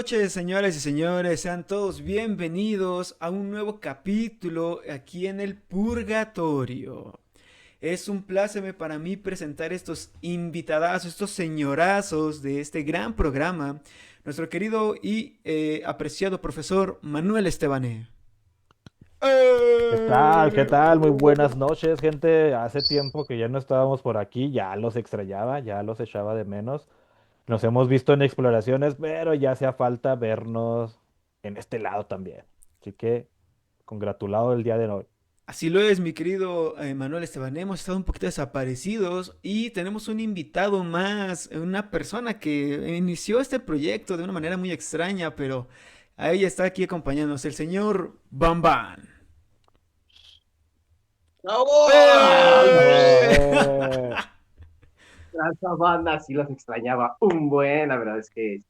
noches, señoras y señores. Sean todos bienvenidos a un nuevo capítulo aquí en el Purgatorio. Es un placer para mí presentar estos invitadazos, estos señorazos de este gran programa, nuestro querido y apreciado profesor Manuel Estebané. ¿Qué tal? ¿Qué ¡Eh! tal? Muy buenas noches, gente. Hace tiempo que ya no estábamos por aquí, ya los extrañaba, ya los echaba de menos. Nos hemos visto en exploraciones, pero ya hacía falta vernos en este lado también. Así que, congratulado el día de hoy. Así lo es, mi querido Manuel Esteban. Hemos estado un poquito desaparecidos y tenemos un invitado más, una persona que inició este proyecto de una manera muy extraña, pero ahí está aquí acompañándonos, el señor Bamban. ¡Bravo! ¡Eh! Esa banda sí las extrañaba un buen, la verdad es que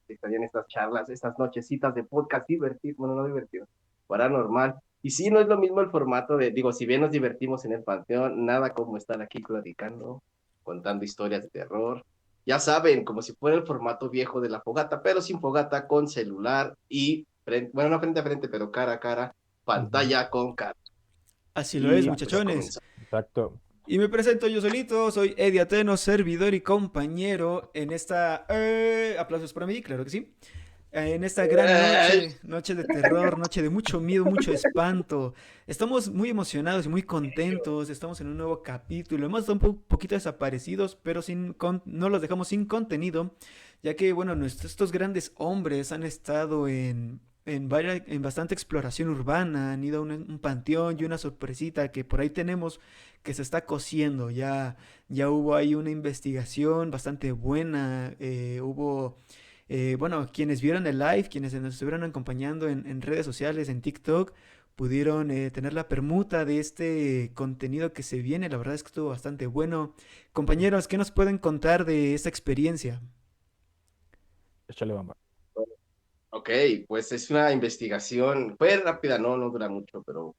extrañan estas charlas, estas nochecitas de podcast divertido, bueno, no divertido, paranormal. Y sí, no es lo mismo el formato digo, si bien nos divertimos en el panteón, nada como estar aquí platicando, contando historias de terror. Ya saben, como si fuera el formato viejo de la fogata, pero sin fogata, con celular y, bueno, no frente a frente, pero cara a cara, Ujú. pantalla con cara. Así lo es, Y pues muchachones. comenzamos. Exacto. Y me presento yo solito, soy Eddie Ateno, servidor y compañero en esta... aplausos para mí, claro que sí. En esta gran noche, noche de terror, noche de mucho miedo, mucho espanto. Estamos muy emocionados y muy contentos. Estamos en un nuevo capítulo. Hemos estado un poquito desaparecidos, pero no los dejamos sin contenido, ya que, bueno, estos grandes hombres han estado en bastante exploración urbana, han ido a un panteón y una sorpresita que por ahí tenemos que se está cociendo. Ya hubo ahí una investigación bastante buena. Bueno, quienes vieron el live, quienes nos estuvieron acompañando en redes sociales, en TikTok, pudieron tener la permuta de este contenido que se viene. La verdad es que estuvo bastante bueno. Compañeros, ¿qué nos pueden contar de esta experiencia? Échale bamba. Ok, pues es una investigación, fue rápida, no dura mucho, pero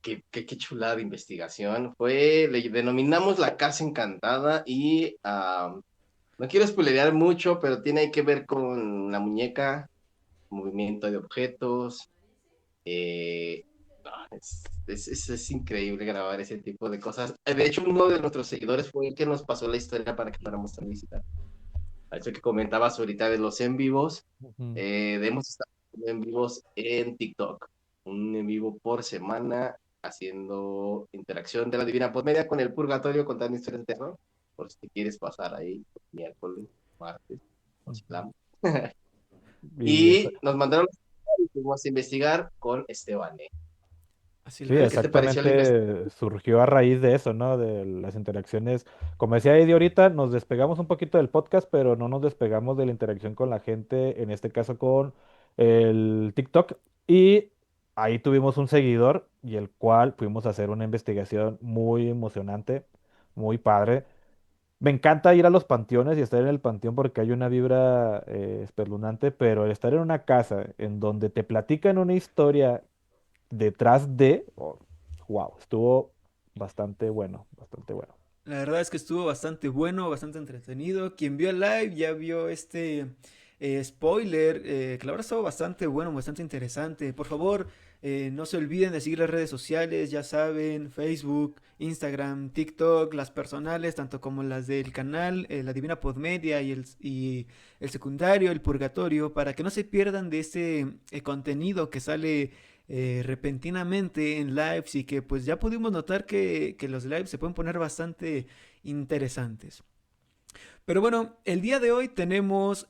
qué chulada de investigación. Le denominamos la Casa Encantada y no quiero spoilerear mucho, pero tiene que ver con la muñeca, movimiento de objetos. eh, es increíble grabar ese tipo de cosas. De hecho, uno de nuestros seguidores fue el que nos pasó la historia para que fuéramos a visitar. A eso que comentabas ahorita de los en vivos, Ujú. hemos estado en vivos en TikTok, un en vivo por semana, haciendo interacción de la Divina Podmedia con el Purgatorio, contando historias de terror, por si te quieres pasar ahí, miércoles, martes, nos Ujú. hablamos. Y Y nos mandaron y fuimos a investigar con Esteban. Así sí, lo ¿Qué es. te pareció la investigación? exactamente surgió a raíz de eso, ¿no? De las interacciones. Como decía Eddie ahorita, nos despegamos un poquito del podcast, pero no nos despegamos de la interacción con la gente, en este caso con el TikTok. Y ahí tuvimos un seguidor y el cual fuimos a hacer una investigación muy emocionante, muy padre. Me encanta ir a los panteones y estar en el panteón porque hay una vibra espeluznante, pero el estar en una casa en donde te platican una historia detrás de, wow, estuvo bastante bueno, bastante bueno. La verdad es que estuvo bastante bueno, bastante entretenido. Quien vio el live ya vio este spoiler, que la verdad estuvo bastante bueno, bastante interesante. Por favor, no se olviden de seguir las redes sociales, ya saben, Facebook, Instagram, TikTok, las personales, tanto como las del canal, La Divina Podmedia y el secundario, el Purgatorio, para que no se pierdan de este contenido que sale repentinamente en lives y que pues ya pudimos notar que los lives se pueden poner bastante interesantes. Pero bueno, el día de hoy tenemos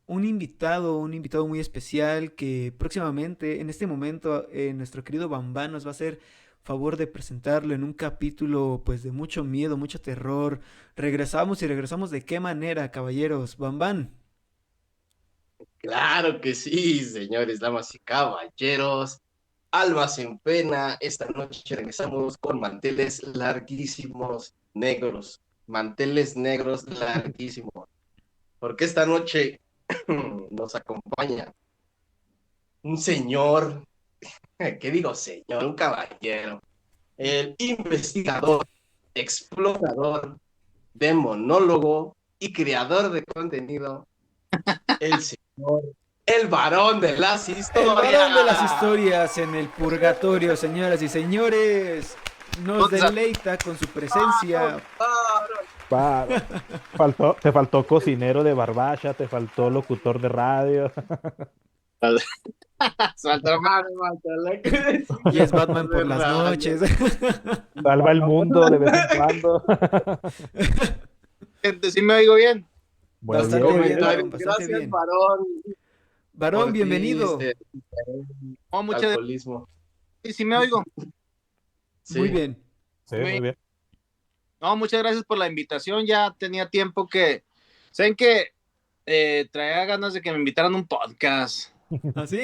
un invitado muy especial que próximamente, en este momento, nuestro querido Bambán nos va a hacer favor de presentarlo en un capítulo pues de mucho miedo, mucho terror. Regresamos y regresamos de qué manera, caballeros. Bambán. Claro que sí, señores, damas y caballeros. Almas en pena, esta noche regresamos con manteles larguísimos negros, manteles negros larguísimos, porque esta noche nos acompaña un señor, ¿qué digo señor? Un caballero, el investigador, explorador, demonólogo y creador de contenido, el señor. El varón de las El historias. varón de las historias en el purgatorio, señoras y señores, nos deleita con su presencia. Pa- te faltó cocinero de barbacha, te faltó locutor de radio. Y es Batman por las Radio. noches. Salva el mundo de vez en cuando. Gente, ¿sí me oigo bien? Muy Bastante bien. bien, Comentario. varón, bastante Gracias, bien. varón. Varón, Ortiz, bienvenido. Oh, muchas gracias. alcoholismo. ¿Sí me oigo? Muy Sí. bien. Sí, muy bien. No, muchas gracias por la invitación. Ya tenía tiempo que... ¿Saben que traía ganas de que me invitaran a un podcast? ¿Así?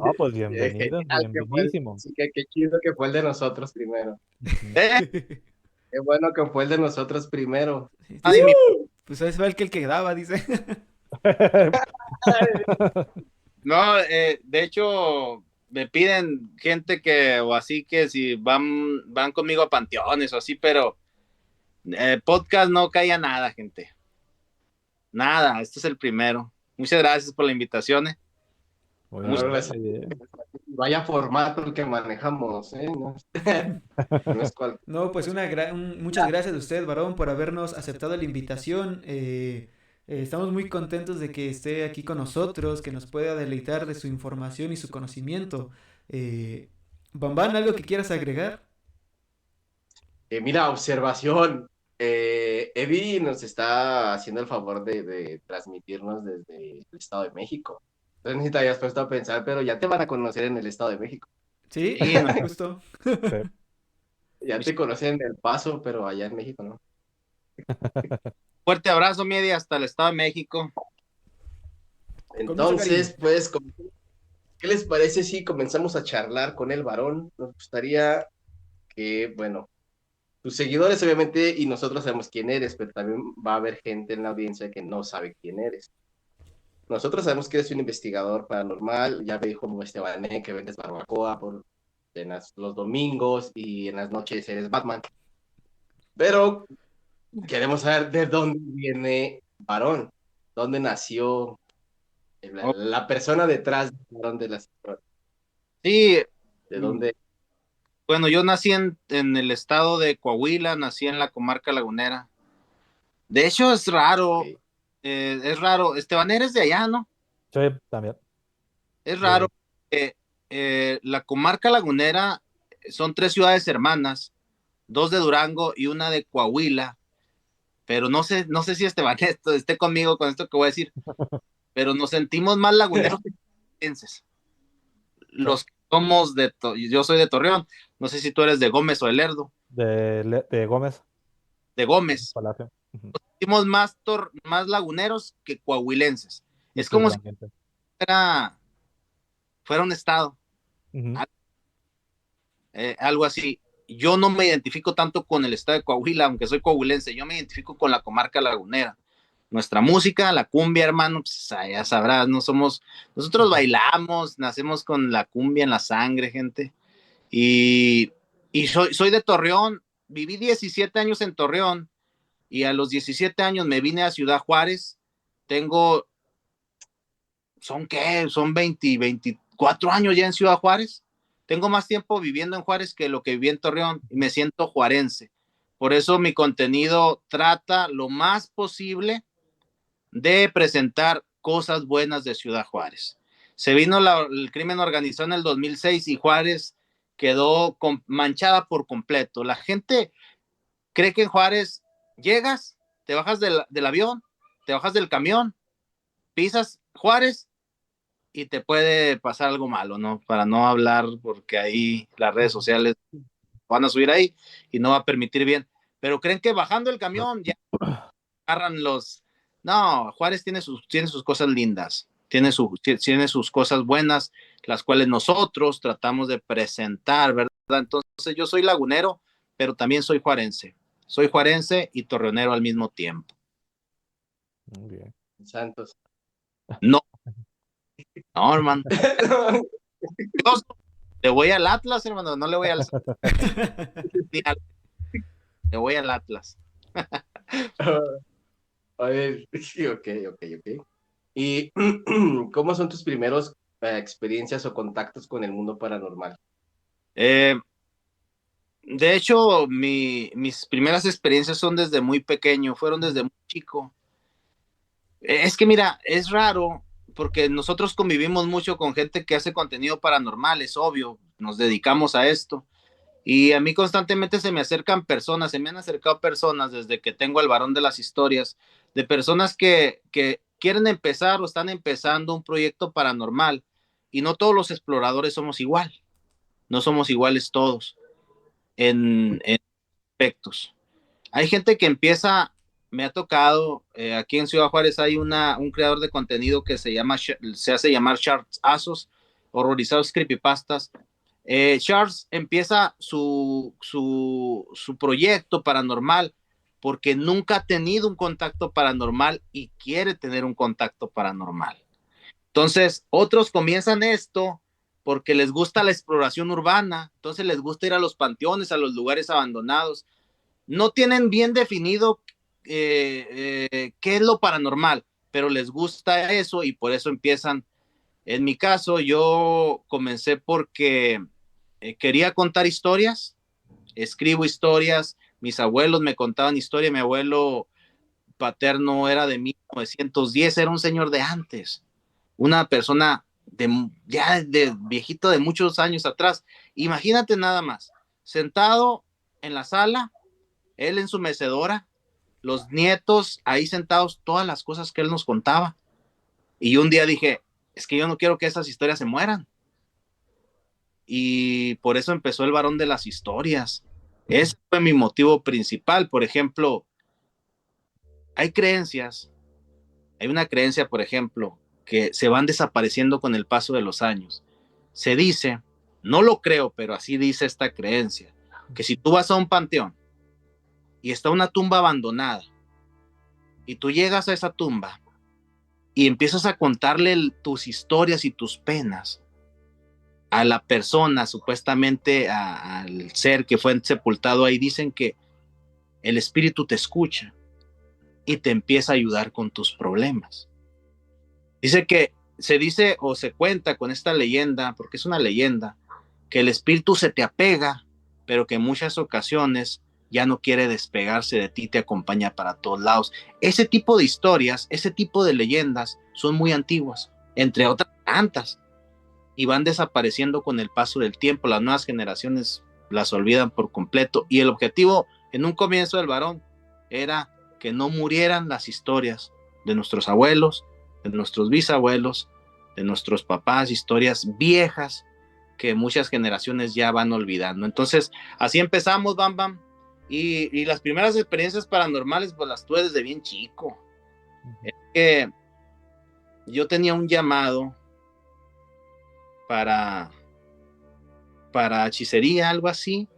Ah, pues bienvenido, Genial que fue bienvenidísimo. sí, qué chido que fue el de nosotros primero. Ujú. Qué bueno que fue el de nosotros primero. Nadie me- Pues es el que quedaba, dice. No, de hecho, me piden gente que, o así que si van conmigo a panteones o así, pero podcast no caía nada, gente. Nada, este es el primero. Muchas gracias por la invitación. Muy Ahora bien, les- muy bien. Vaya formato el que manejamos, ¿eh? No es cual. No, pues muchas gracias a usted, varón, por habernos aceptado la invitación. Estamos muy contentos de que esté aquí con nosotros, que nos pueda deleitar de su información y su conocimiento. Bambán, ¿algo que quieras agregar? Mira, observación. Eddie nos está haciendo el favor de transmitirnos desde el Estado de México. Entonces ni te habías puesto a pensar, pero ya te van a conocer en el Estado de México. Sí, Sí, no. justo. Sí. Ya te conocen en El Paso, pero allá en México, ¿no? Fuerte abrazo, Miedi, hasta el Estado de México. Entonces, pues, ¿qué les parece si comenzamos a charlar con el varón? Nos gustaría que, bueno, tus seguidores obviamente, y nosotros sabemos quién eres, pero también va a haber gente en la audiencia que no sabe quién eres. Nosotros sabemos que eres un investigador paranormal, ya me dijo Esteban que vendes barbacoa los domingos y en las noches eres Batman. Pero queremos saber de dónde viene Varón, dónde nació la persona detrás de Varón de las historias, Sí, de dónde. bueno, yo nací en el estado de Coahuila, nací en la comarca lagunera. De hecho, Okay. es raro. Esteban, eres de allá, ¿no? Sí, también. Es raro. La comarca lagunera son 3 ciudades hermanas, 2 de Durango y una de Coahuila, pero no sé si Esteban esté conmigo con esto que voy a decir, pero nos sentimos más laguneros que coahuilenses. Los que somos yo soy de Torreón, no sé si tú eres de Gómez o de Lerdo, De Gómez de Gómez. Palacio. Ujú. Sentimos más laguneros que coahuilenses. Es Sí, como el si ambiente. fuera un estado. Ujú. Algo así. Yo no me identifico tanto con el estado de Coahuila, aunque soy coahuilense, yo me identifico con la comarca lagunera. Nuestra música, la cumbia, hermano, pues, ya sabrás, nosotros bailamos, nacemos con la cumbia en la sangre, gente. Y, y soy de Torreón, viví 17 años en Torreón y a los 17 años me vine a Ciudad Juárez. Tengo, son 20, 24 años ya en Ciudad Juárez. Tengo más tiempo viviendo en Juárez que lo que viví en Torreón y me siento juarense. Por eso mi contenido trata lo más posible de presentar cosas buenas de Ciudad Juárez. Se vino el crimen organizado en el 2006 y Juárez quedó manchada por completo. La gente cree que en Juárez llegas, te bajas del avión, te bajas del camión, pisas Juárez y te puede pasar algo malo, ¿no? Para no hablar, porque ahí las redes sociales van a subir ahí y no va a permitir bien. Pero creen que bajando el camión ya agarran los... No, Juárez tiene sus cosas lindas, tiene sus cosas buenas, las cuales nosotros tratamos de presentar, ¿verdad? Entonces yo soy lagunero, pero también soy juarense. Soy juarense y torreonero al mismo tiempo. Muy bien. Santos. No, no, hermano. Yo le voy al Atlas, hermano, no le voy al... Le voy al Atlas. A ver, sí, ok. ¿Y cómo son tus primeros experiencias o contactos con el mundo paranormal? Eh, de hecho, mis primeras experiencias son desde muy pequeño, fueron desde muy chico. Es que mira, es raro porque nosotros convivimos mucho con gente que hace contenido paranormal, es obvio, nos dedicamos a esto. Y a mí constantemente se me acercan personas, se me han acercado personas desde que tengo el varón de las historias, de personas que quieren empezar o están empezando un proyecto paranormal. Y no todos los exploradores somos igual, no somos iguales todos en aspectos. Hay gente que empieza, me ha tocado, aquí en Ciudad Juárez hay un creador de contenido que se hace llamar Charles Asos, horrorizados creepypastas. Charles empieza su proyecto paranormal porque nunca ha tenido un contacto paranormal y quiere tener un contacto paranormal. Entonces, otros comienzan esto porque les gusta la exploración urbana, entonces les gusta ir a los panteones, a los lugares abandonados. No tienen bien definido qué es lo paranormal, pero les gusta eso y por eso empiezan. En mi caso, yo comencé porque quería contar historias, escribo historias, mis abuelos me contaban historias, mi abuelo paterno era de 1910, era un señor de antes, una persona ya de viejito de muchos años atrás. Imagínate nada más, sentado en la sala, él en su mecedora, los nietos ahí sentados, todas las cosas que él nos contaba. Y un día dije, es que yo no quiero que esas historias se mueran. Y por eso empezó el varón de las historias. Ese fue mi motivo principal. Por ejemplo, hay creencias, hay una creencia, por ejemplo, que se van desapareciendo con el paso de los años. Se dice, no lo creo, pero así dice esta creencia, que si tú vas a un panteón y está una tumba abandonada y tú llegas a esa tumba y empiezas a contarle tus historias y tus penas a la persona, supuestamente al ser que fue sepultado ahí, dicen que el espíritu te escucha y te empieza a ayudar con tus problemas. Dice que se dice o se cuenta con esta leyenda, porque es una leyenda, que el espíritu se te apega, pero que en muchas ocasiones ya no quiere despegarse de ti, te acompaña para todos lados. Ese tipo de historias, ese tipo de leyendas son muy antiguas, entre otras tantas, y van desapareciendo con el paso del tiempo. Las nuevas generaciones las olvidan por completo, y el objetivo en un comienzo del varón era que no murieran las historias de nuestros abuelos, de nuestros bisabuelos, de nuestros papás, historias viejas que muchas generaciones ya van olvidando. Entonces, así empezamos, Bam Bam, y las primeras experiencias paranormales pues las tuve desde bien chico. Es que yo tenía un llamado para hechicería, algo así.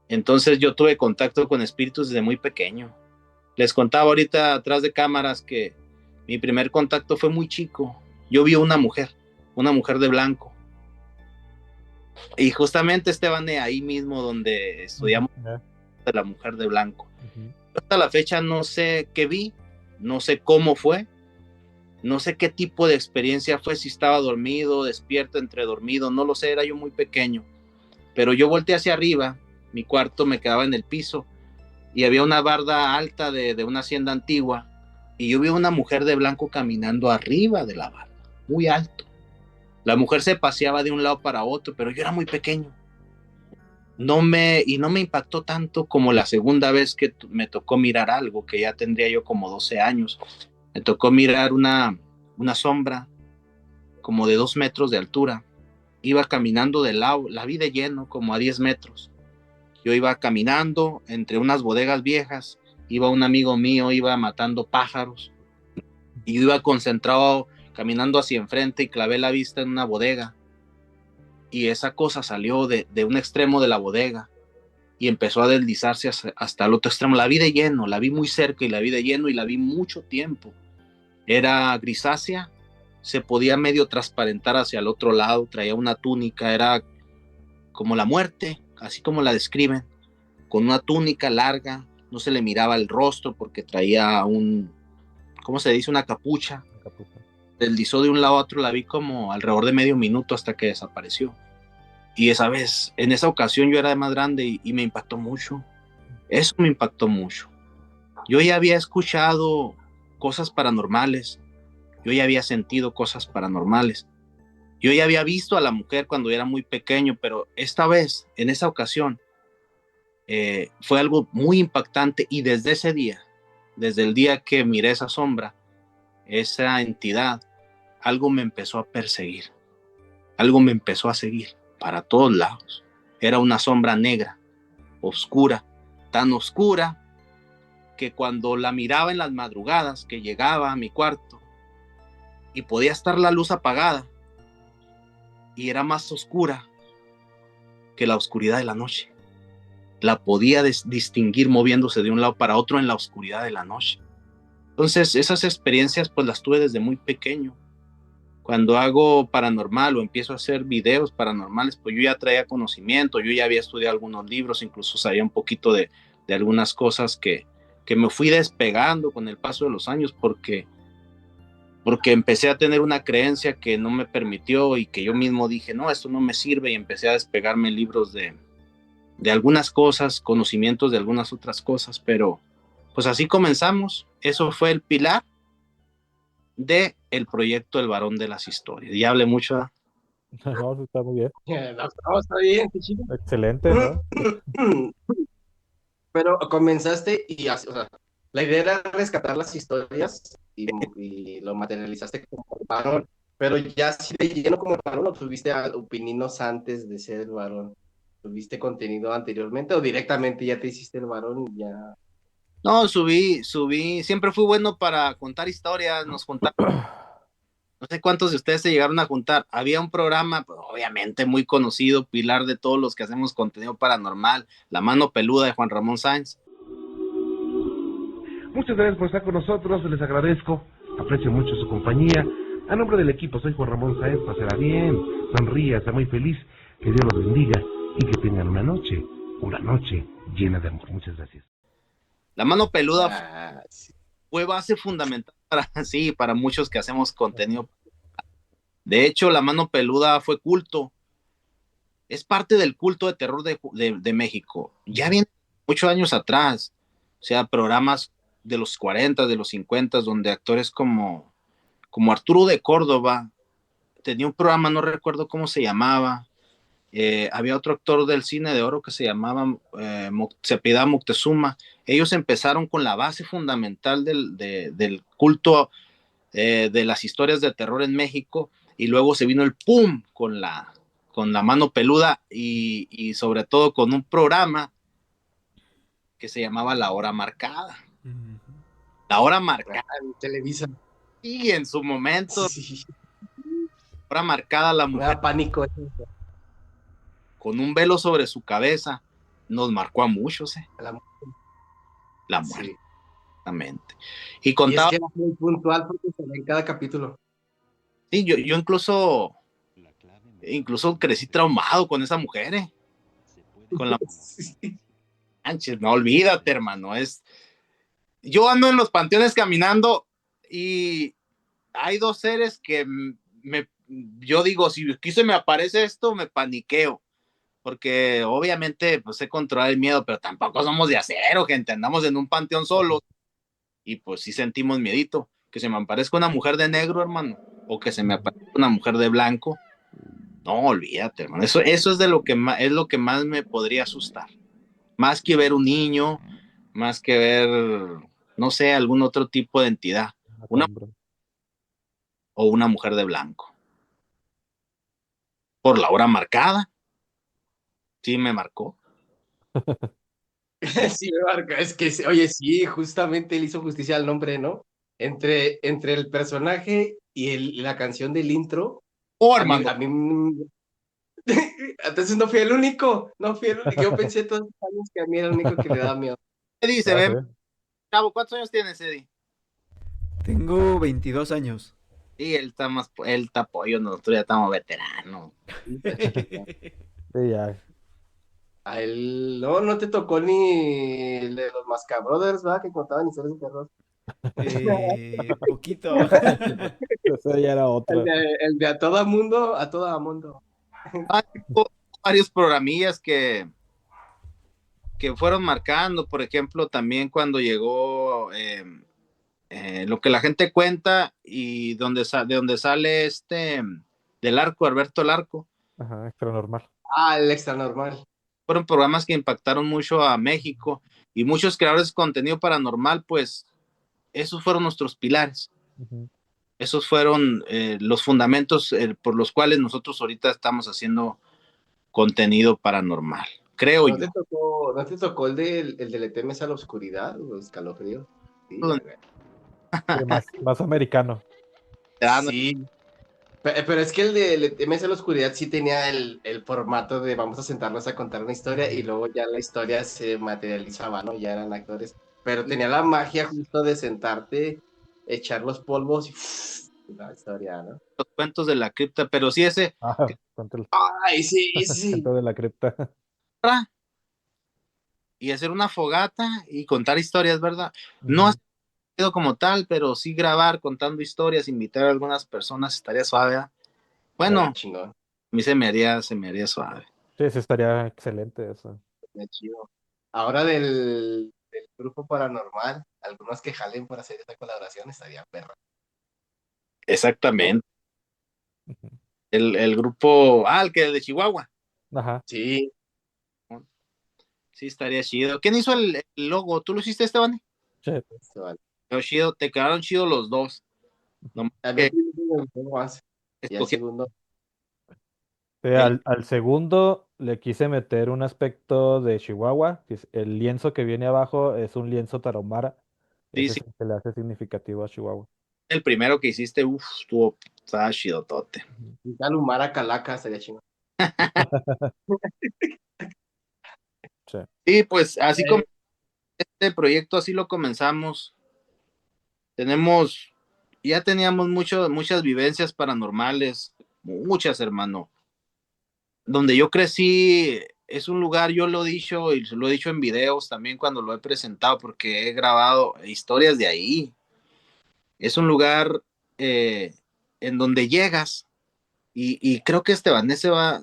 Entonces yo tuve contacto con espíritus desde muy pequeño. Les contaba ahorita atrás de cámaras que mi primer contacto fue muy chico. Yo vi una mujer de blanco. Y justamente Esteban, ahí mismo donde estudiamos de la mujer de blanco. Hasta la fecha no sé qué vi, no sé cómo fue, no sé qué tipo de experiencia fue, si estaba dormido, despierto, entre dormido, no lo sé, era yo muy pequeño. Pero yo volteé hacia arriba, mi cuarto me quedaba en el piso y había una barda alta de una hacienda antigua y yo vi a una mujer de blanco caminando arriba de la barda, muy alto. La mujer se paseaba de un lado para otro, pero yo era muy pequeño. No me impactó tanto como la segunda vez que me tocó mirar algo, que ya tendría yo como 12 años. Me tocó mirar una sombra como de 2 metros de altura. Iba caminando del lado, la vi de lleno, como a 10 metros. Yo iba caminando entre unas bodegas viejas, iba un amigo mío, iba matando pájaros, y yo iba concentrado caminando hacia enfrente y clavé la vista en una bodega, y esa cosa salió de un extremo de la bodega y empezó a deslizarse hasta el otro extremo. La vi de lleno, la vi muy cerca y la vi de lleno y la vi mucho tiempo. Era grisácea, se podía medio transparentar hacia el otro lado, traía una túnica, era como la muerte, así como la describen, con una túnica larga, no se le miraba el rostro porque traía ¿cómo se dice? Una capucha. deslizó de un lado a otro, la vi como alrededor de medio minuto hasta que desapareció. Y esa vez, en esa ocasión yo era más grande y me impactó mucho. Eso me impactó mucho. Yo ya había escuchado cosas paranormales, yo ya había sentido cosas paranormales, yo ya había visto a la mujer cuando era muy pequeño, pero esta vez, en esa ocasión, fue algo muy impactante y desde ese día, desde el día que miré esa sombra, esa entidad, algo me empezó a perseguir, algo me empezó a seguir para todos lados. Era una sombra negra, oscura, tan oscura que cuando la miraba en las madrugadas, que llegaba a mi cuarto y podía estar la luz apagada y era más oscura que la oscuridad de la noche. La podía distinguir moviéndose de un lado para otro en la oscuridad de la noche. Entonces, esas experiencias pues las tuve desde muy pequeño. Cuando hago paranormal o empiezo a hacer videos paranormales, pues yo ya traía conocimiento, yo ya había estudiado algunos libros, incluso sabía un poquito de algunas cosas que me fui despegando con el paso de los años porque empecé a tener una creencia que no me permitió y que yo mismo dije, no, esto no me sirve, y empecé a despegarme libros de algunas cosas, conocimientos de algunas otras cosas, pero pues así comenzamos. Eso fue el pilar de el proyecto El Varón de las Historias. Ya hablé mucho. No, sí, está muy bien. No, está bien, qué chido. Excelente, ¿no? Pero comenzaste y, o sea, la idea era rescatar las historias y lo materializaste como el varón, pero ya si de lleno como el varón o tuviste opininos antes de ser el varón, tuviste contenido anteriormente o directamente ya te hiciste el varón y ya. No, subí, siempre fui bueno para contar historias, nos juntamos, no sé cuántos de ustedes se llegaron a juntar, había un programa, pues, obviamente muy conocido, pilar de todos los que hacemos contenido paranormal, La Mano Peluda de Juan Ramón Sáenz. Muchas gracias por estar con nosotros, les agradezco, aprecio mucho su compañía. A nombre del equipo, soy Juan Ramón Sáenz, pasará bien, sonría, sea muy feliz, que Dios los bendiga y que tengan una noche llena de amor. Muchas gracias. La Mano Peluda fue base fundamental para muchos que hacemos contenido. De hecho, La Mano Peluda fue culto, es parte del culto de terror de México. Ya viene muchos años atrás, o sea, programas de los 40, de los 50, donde actores como Arturo de Córdoba tenía un programa, no recuerdo cómo se llamaba. Había otro actor del cine de oro que se llamaba se apellidaba Moctezuma. Ellos empezaron con la base fundamental del culto de las historias de terror en México, y luego se vino el pum con la Mano Peluda y sobre todo con un programa que se llamaba La Hora Marcada. La Hora Marcada en Televisa. Y en su momento, sí. Hora Marcada, la mujer. Me da pánico. Con un velo sobre su cabeza, nos marcó a muchos, La muerte, sí. Exactamente. Y contaba. Y es que era muy puntual porque se ve en cada capítulo. Sí, yo incluso crecí traumado con esa mujer, Con la. Sí. No, olvídate, hermano. Yo ando en los panteones caminando y hay dos seres que yo digo, si aquí se me aparece esto, me paniqueo. Porque obviamente pues sé controlar el miedo, pero tampoco somos de acero, gente, andamos en un panteón solos y pues sí sentimos miedito, que se me aparezca una mujer de negro, hermano, o que se me aparezca una mujer de blanco, no, olvídate, hermano, eso es lo que más me podría asustar, más que ver un niño, más que ver, no sé, algún otro tipo de entidad, o una mujer de blanco, por la hora marcada. Sí, me marcó. Sí, me marcó. Es que, oye, sí, justamente él hizo justicia al nombre, ¿no? Entre el personaje y la canción del intro. Hermano. A mí entonces no fui el único. Yo pensé todos los años que a mí era el único que le daba miedo. ¿Qué dice, Chavo, cuántos años tienes, Eddie? Tengo 22 años. Sí, él está pollo, nosotros ya estamos veteranos. Sí, ya. A él no te tocó ni el de los Masca Brothers, ¿verdad? Que contaban historias de terror. Poquito. Esa ya era El otra. de a todo mundo, a todo mundo. Hubo varios programillas que fueron marcando, por ejemplo, también cuando llegó lo que la gente cuenta y de donde sale del Arco, Alberto Larco, Ajá, extra normal. Ah, el extra normal. fueron programas que impactaron mucho a México y muchos creadores de contenido paranormal, pues esos fueron nuestros pilares. Ujú. Esos fueron los fundamentos por los cuales nosotros ahorita estamos haciendo contenido paranormal, creo yo. ¿No te tocó el de Le temes a la oscuridad o escalofrío? Sí, güey. Sí, más americano. Sí. Pero es que el de Le temes a la oscuridad sí tenía el formato de vamos a sentarnos a contar una historia y luego ya la historia se materializaba, ¿no? Ya eran actores. Pero tenía la magia justo de sentarte, echar los polvos y la historia, ¿no? Los cuentos de la cripta, pero sí ese Cuento el Ay, sí, sí. cuento de la cripta. y hacer una fogata y contar historias, ¿verdad? No ha Ujú. sido como tal, pero sí grabar contando historias, invitar a algunas personas estaría suave, ¿verdad? Bueno, Estaría a chingón, mí se me haría suave. Sí, sí, estaría excelente eso. estaría chido. Ahora del grupo paranormal, algunos que jalen por hacer esta colaboración estaría perra. Exactamente. Ujú. El grupo, el que de Chihuahua. Ajá. Sí, Sí, estaría chido. ¿Quién hizo el logo? ¿Tú lo hiciste, Esteban? Sí. se vale. Quedó chido, te quedaron chidos los dos. Nomás A mí el que primero me gustó más. Y el escogí. segundo, Sí, él. al segundo le quise meter un aspecto de Chihuahua, que es el lienzo que viene abajo es un lienzo tarahumara. Sí, Ese es sí. el que le hace significativo a Chihuahua. El primero que hiciste, estaba chidotote. Ujú. Y tal Humara Calaca estaría chingón. Sí. Sí, pues así como Eh, este proyecto, así lo comenzamos. Tenemos, ya teníamos muchas vivencias paranormales, muchas, hermano. Donde yo crecí es un lugar, yo lo he dicho y lo he dicho en videos también cuando lo he presentado, porque he grabado historias de ahí. Es un lugar en donde llegas y creo que Esteban ese va,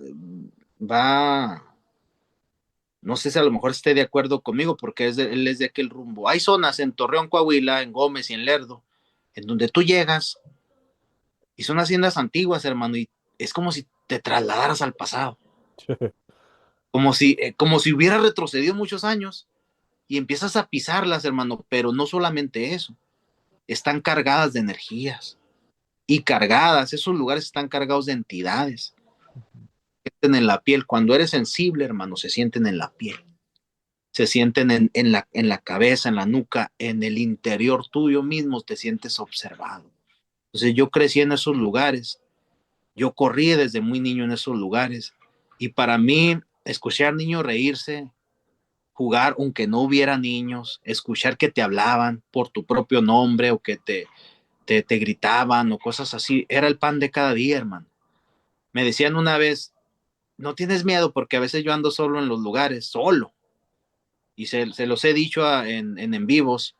no sé si a lo mejor esté de acuerdo conmigo porque él es de aquel rumbo. Hay zonas en Torreón, Coahuila, en Gómez y en Lerdo, en donde tú llegas y son haciendas antiguas, hermano, y es como si te trasladaras al pasado, como si hubiera retrocedido muchos años y empiezas a pisarlas, hermano, pero no solamente eso, están cargadas de energías y cargadas, esos lugares están cargados de entidades, se sienten en la piel, cuando eres sensible, hermano, se sienten en la piel, se sienten en la cabeza, en la nuca, en el interior tuyo mismo, te sientes observado. Entonces yo crecí en esos lugares. Yo corrí desde muy niño en esos lugares y para mí escuchar niños reírse, jugar aunque no hubiera niños, escuchar que te hablaban por tu propio nombre o que te gritaban o cosas así, era el pan de cada día, hermano. Me decían una vez, no tienes miedo porque a veces yo ando solo en los lugares, solo. Y se los he dicho en vivos.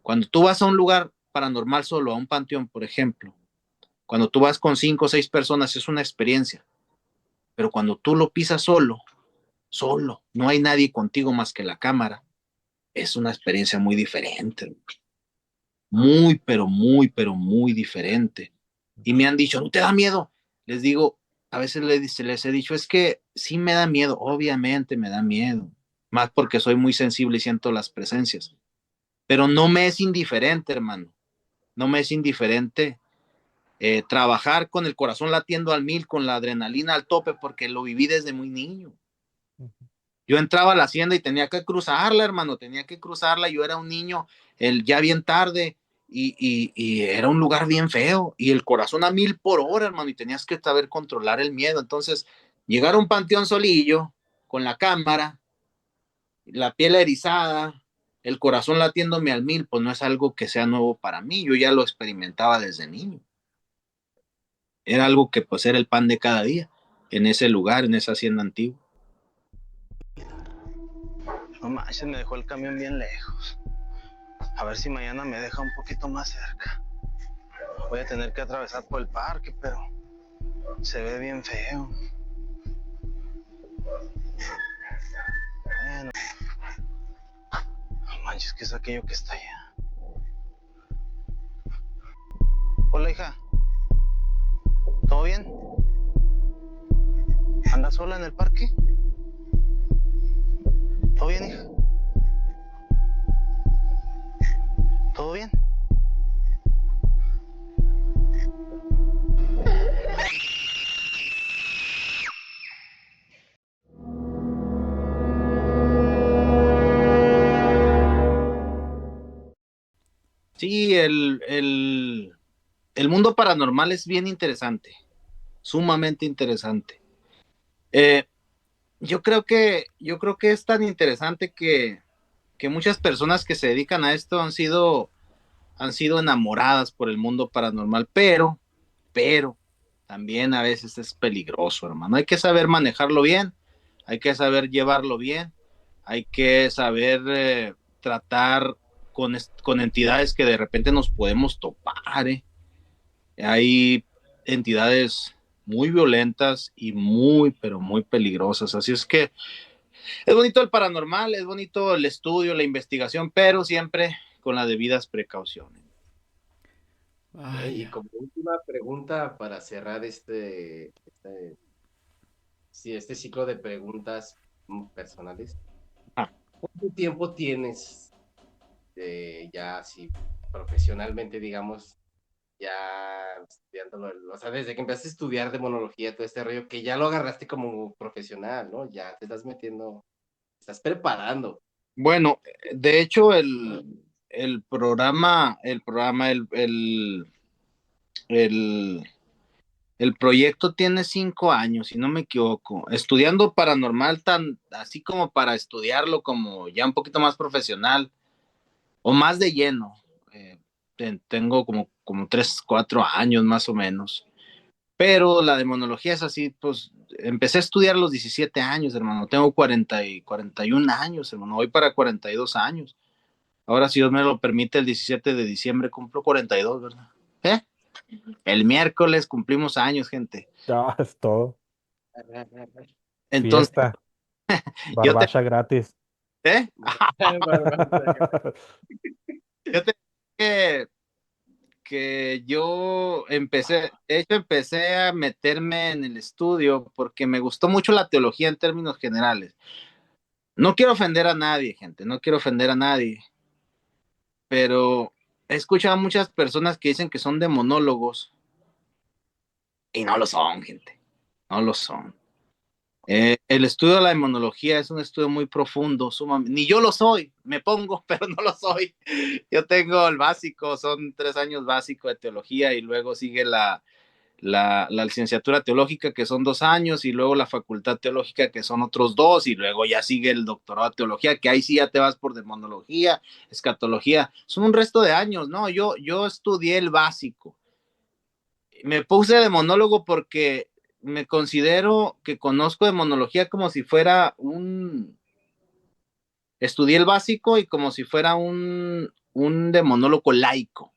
Cuando tú vas a un lugar paranormal solo, a un panteón, por ejemplo, cuando tú vas con 5 o 6 personas es una experiencia, pero cuando tú lo pisas solo, no hay nadie contigo más que la cámara, es una experiencia muy diferente, muy, pero muy diferente. Y me han dicho, ¿no te da miedo? Les digo, a veces les he dicho, es que sí me da miedo, obviamente me da miedo, más porque soy muy sensible y siento las presencias, pero no me es indiferente, hermano, no me es indiferente trabajar con el corazón latiendo al 1000, con la adrenalina al tope, porque lo viví desde muy niño. Yo entraba a la hacienda y tenía que cruzarla, hermano, tenía que cruzarla. Yo era un niño, ya bien tarde, y era un lugar bien feo, y el corazón a 1000 por hora, hermano, y tenías que saber controlar el miedo. Entonces, llegar a un panteón solillo, con la cámara, la piel erizada, el corazón latiéndome al 1000, pues no es algo que sea nuevo para mí. Yo ya lo experimentaba desde niño. Era algo que pues era el pan de cada día, en ese lugar, en esa hacienda antigua. No manches, me dejó el camión bien lejos. A ver si mañana me deja un poquito más cerca. Voy a tener que atravesar por el parque, pero se ve bien feo. Bueno, no manches, ¿qué es aquello que está allá? Hola, hija. ¿Todo bien? ¿Andas sola en el parque? ¿Todo bien, hija? ¿Todo bien? Sí, el mundo paranormal es bien interesante, sumamente interesante. Eh, yo creo que es tan interesante que muchas personas que se dedican a esto han sido enamoradas por el mundo paranormal, pero también a veces es peligroso, hermano. Hay que saber manejarlo bien, hay que saber llevarlo bien, hay que saber tratar con entidades que de repente nos podemos topar. Hay entidades muy violentas y muy, pero muy peligrosas. Así es que es bonito el paranormal, es bonito el estudio, la investigación, pero siempre con las debidas precauciones. Y Vaya. como última pregunta para cerrar sí, este ciclo de preguntas personales, Ah, ¿cuánto tiempo tienes ya así profesionalmente, digamos, ya estudiándolo? O sea, desde que empezaste a estudiar demonología, todo este rollo, que ya lo agarraste como profesional, ¿no? Ya te estás metiendo, estás preparando. bueno, de hecho, el, el proyecto tiene 5 años, si no me equivoco. Estudiando paranormal, tan así como para estudiarlo como ya un poquito más profesional o más de lleno. Eh, tengo como 3, 4 años más o menos. Pero la demonología es así, pues empecé a estudiar a los 17 años, hermano. Tengo 41 años, hermano. Voy para 42 años. Ahora, si Dios me lo permite, el 17 de diciembre cumplo 42, ¿verdad? ¿Eh? El miércoles cumplimos años, gente. Ya, es todo. Entonces, Fiesta, yo te... barbacha gratis. ¿Eh? Yo te... Que, que yo empecé a meterme en el estudio porque me gustó mucho la teología en términos generales. No quiero ofender a nadie, gente, no quiero ofender a nadie, pero he escuchado a muchas personas que dicen que son demonólogos y no lo son, gente, no lo son. El estudio de la demonología es un estudio muy profundo, ni yo lo soy, me pongo, pero no lo soy. Yo tengo el básico, son 3 años básico de teología y luego sigue la licenciatura teológica, que son 2 años, y luego la facultad teológica, que son otros 2, y luego ya sigue el doctorado de teología, que ahí sí ya te vas por demonología, escatología, son un resto de años, ¿no? Yo estudié el básico. Me puse demonólogo porque me considero que conozco demonología como si fuera estudié el básico y como si fuera un demonólogo laico,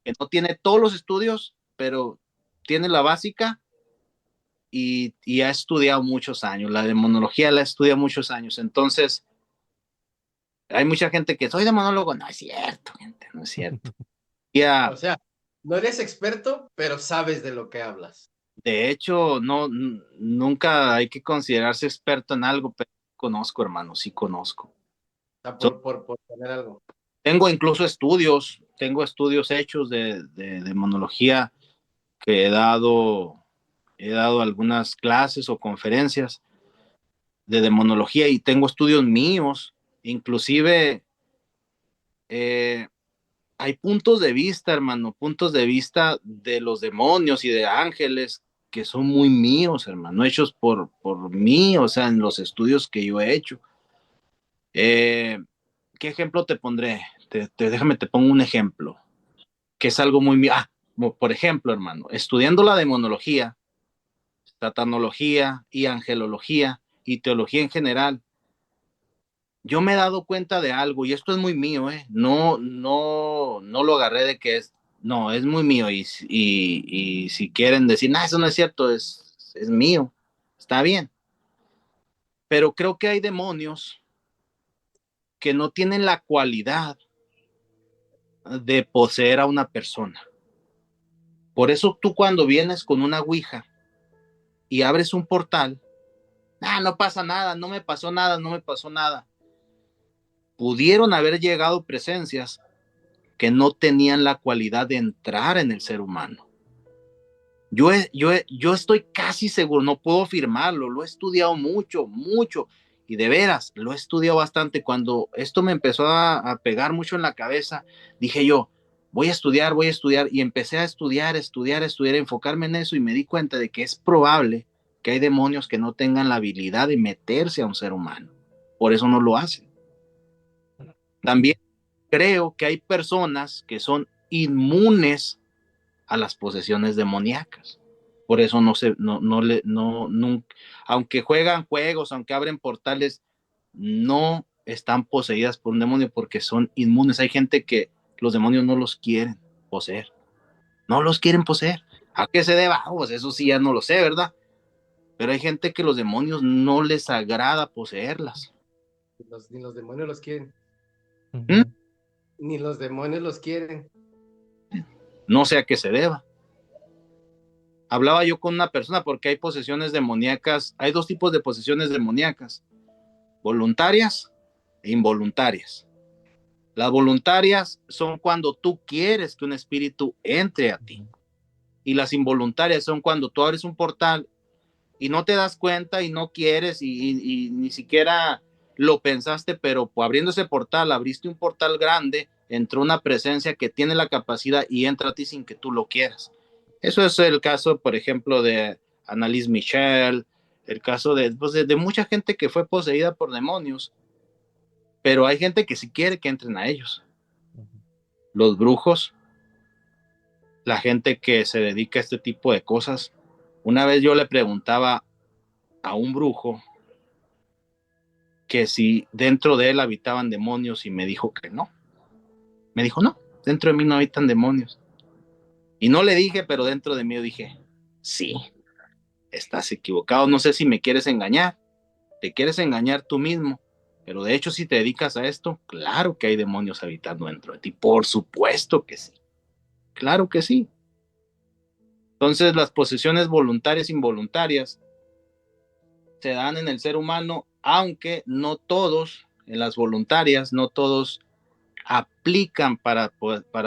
que no tiene todos los estudios, pero tiene la básica y ha estudiado muchos años. La demonología la estudia muchos años. Entonces, hay mucha gente que soy demonólogo. No es cierto, gente, no es cierto. O sea, no eres experto, pero sabes de lo que hablas. De hecho, no, nunca hay que considerarse experto en algo, pero conozco, hermano, sí conozco. O sea, So, por poner algo. tengo incluso tengo estudios hechos de demonología que he dado algunas clases o conferencias de demonología y tengo estudios míos, inclusive hay puntos de vista, hermano, puntos de vista de los demonios y de ángeles que son muy míos, hermano, hechos por mí, o sea, en los estudios que yo he hecho. ¿Qué ejemplo te pondré? Déjame, te pongo un ejemplo, que es algo muy mío. Por ejemplo, hermano, estudiando la demonología, satanología y angelología y teología en general, yo me he dado cuenta de algo, y esto es muy mío, no lo agarré de que no, es muy mío, y si quieren decir, no, eso no es cierto, es mío, está bien, pero creo que hay demonios que no tienen la cualidad de poseer a una persona. Por eso tú cuando vienes con una ouija y abres un portal, no pasa nada, no me pasó nada, no me pasó nada. Pudieron haber llegado presencias que no tenían la cualidad de entrar en el ser humano. Yo estoy casi seguro, no puedo afirmarlo, lo he estudiado mucho, mucho, y de veras, lo he estudiado bastante. Cuando esto me empezó a pegar mucho en la cabeza, dije yo, voy a estudiar, y empecé a estudiar, enfocarme en eso, y me di cuenta de que es probable que hay demonios que no tengan la habilidad de meterse a un ser humano. Por eso no lo hacen. También creo que hay personas que son inmunes a las posesiones demoníacas. Por eso nunca, aunque juegan juegos, aunque abren portales, no están poseídas por un demonio porque son inmunes. Hay gente que los demonios no los quieren poseer. No los quieren poseer. ¿A qué se deba? Pues eso sí ya no lo sé, ¿verdad? Pero hay gente que los demonios no les agrada poseerlas. Ni los demonios los quieren. ¿Mm? Ni los demonios los quieren. No sé a qué se deba. Hablaba yo con una persona porque hay posesiones demoníacas, hay dos tipos de posesiones demoníacas, voluntarias e involuntarias. Las voluntarias son cuando tú quieres que un espíritu entre a ti, y las involuntarias son cuando tú abres un portal y no te das cuenta y no quieres y ni siquiera lo pensaste, pero abriendo ese portal, abriste un portal grande, entró una presencia que tiene la capacidad y entra a ti sin que tú lo quieras. Eso es el caso, por ejemplo, de Annalise Michel, el caso de mucha gente que fue poseída por demonios, pero hay gente que sí quiere que entren a ellos. Los brujos, la gente que se dedica a este tipo de cosas. Una vez yo le preguntaba a un brujo que si dentro de él habitaban demonios y me dijo que no. Me dijo, no, dentro de mí no habitan demonios. Y no le dije, pero dentro de mí yo dije, sí, estás equivocado, no sé si me quieres engañar, te quieres engañar tú mismo, pero de hecho si te dedicas a esto, claro que hay demonios habitando dentro de ti, por supuesto que sí, claro que sí. Entonces las posesiones voluntarias e involuntarias se dan en el ser humano, aunque no todos, en las voluntarias, no todos aplican para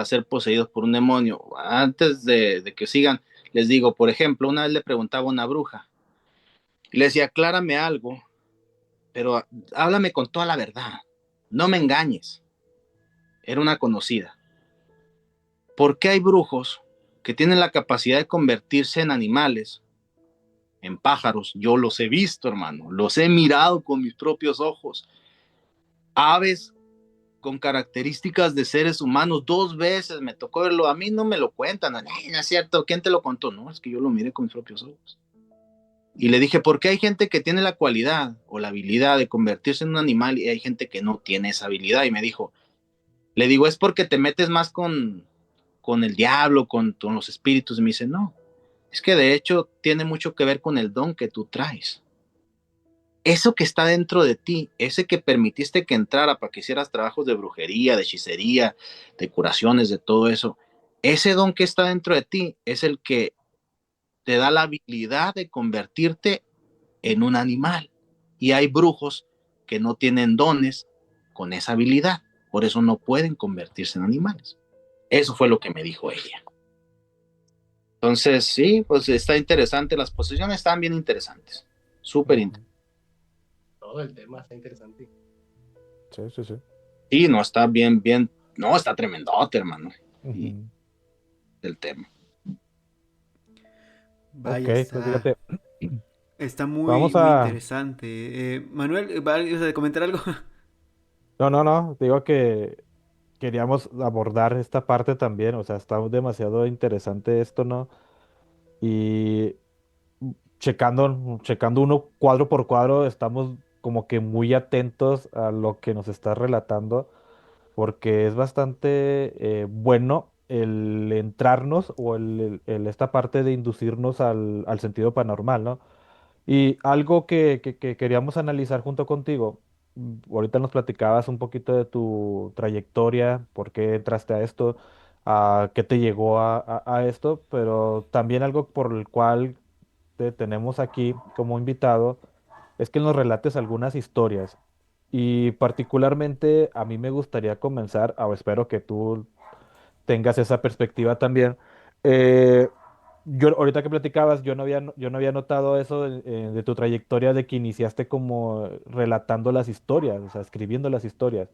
ser poseídos por un demonio. Antes de que sigan, les digo, por ejemplo, una vez le preguntaba a una bruja, y le decía, aclárame algo, pero háblame con toda la verdad, no me engañes. Era una conocida. ¿Por qué hay brujos que tienen la capacidad de convertirse en animales, en pájaros? Yo los he visto, hermano, los he mirado con mis propios ojos. Aves con características de seres humanos, 2 veces me tocó verlo, a mí no me lo cuentan, no es cierto, ¿quién te lo contó? No, es que yo lo miré con mis propios ojos. Y le dije, ¿por qué hay gente que tiene la cualidad o la habilidad de convertirse en un animal y hay gente que no tiene esa habilidad? Y me dijo, le digo, es porque te metes más con el diablo, con los espíritus. Y me dice, no, es que de hecho tiene mucho que ver con el don que tú traes. Eso que está dentro de ti, ese que permitiste que entrara para que hicieras trabajos de brujería, de hechicería, de curaciones, de todo eso, ese don que está dentro de ti es el que te da la habilidad de convertirte en un animal. Y hay brujos que no tienen dones con esa habilidad, por eso no pueden convertirse en animales. Eso fue lo que me dijo ella. Entonces, sí, pues está interesante, las posesiones están bien interesantes, súper interesantes. Todo el tema está interesante. Sí, sí, sí. Sí, no, está bien, no, está tremendote, hermano. Y el tema. Vaya, Ok, pues fíjate. está muy, Vamos muy a... interesante. Manuel, ¿vas a comentar algo? No, digo que queríamos abordar esta parte también, o sea, está demasiado interesante esto, ¿no? Y checando uno cuadro por cuadro, estamos como que muy atentos a lo que nos estás relatando, porque es bastante bueno el entrarnos o esta parte de inducirnos al sentido paranormal, ¿no? Y algo que queríamos analizar junto contigo, ahorita nos platicabas un poquito de tu trayectoria, por qué entraste a esto, a qué te llegó a esto, pero también algo por el cual te tenemos aquí como invitado es que nos relates algunas historias. Y particularmente a mí me gustaría comenzar, o espero que tú tengas esa perspectiva también. Eh, yo, ahorita que platicabas, yo no había notado eso de tu trayectoria de que iniciaste como relatando las historias, o sea, escribiendo las historias.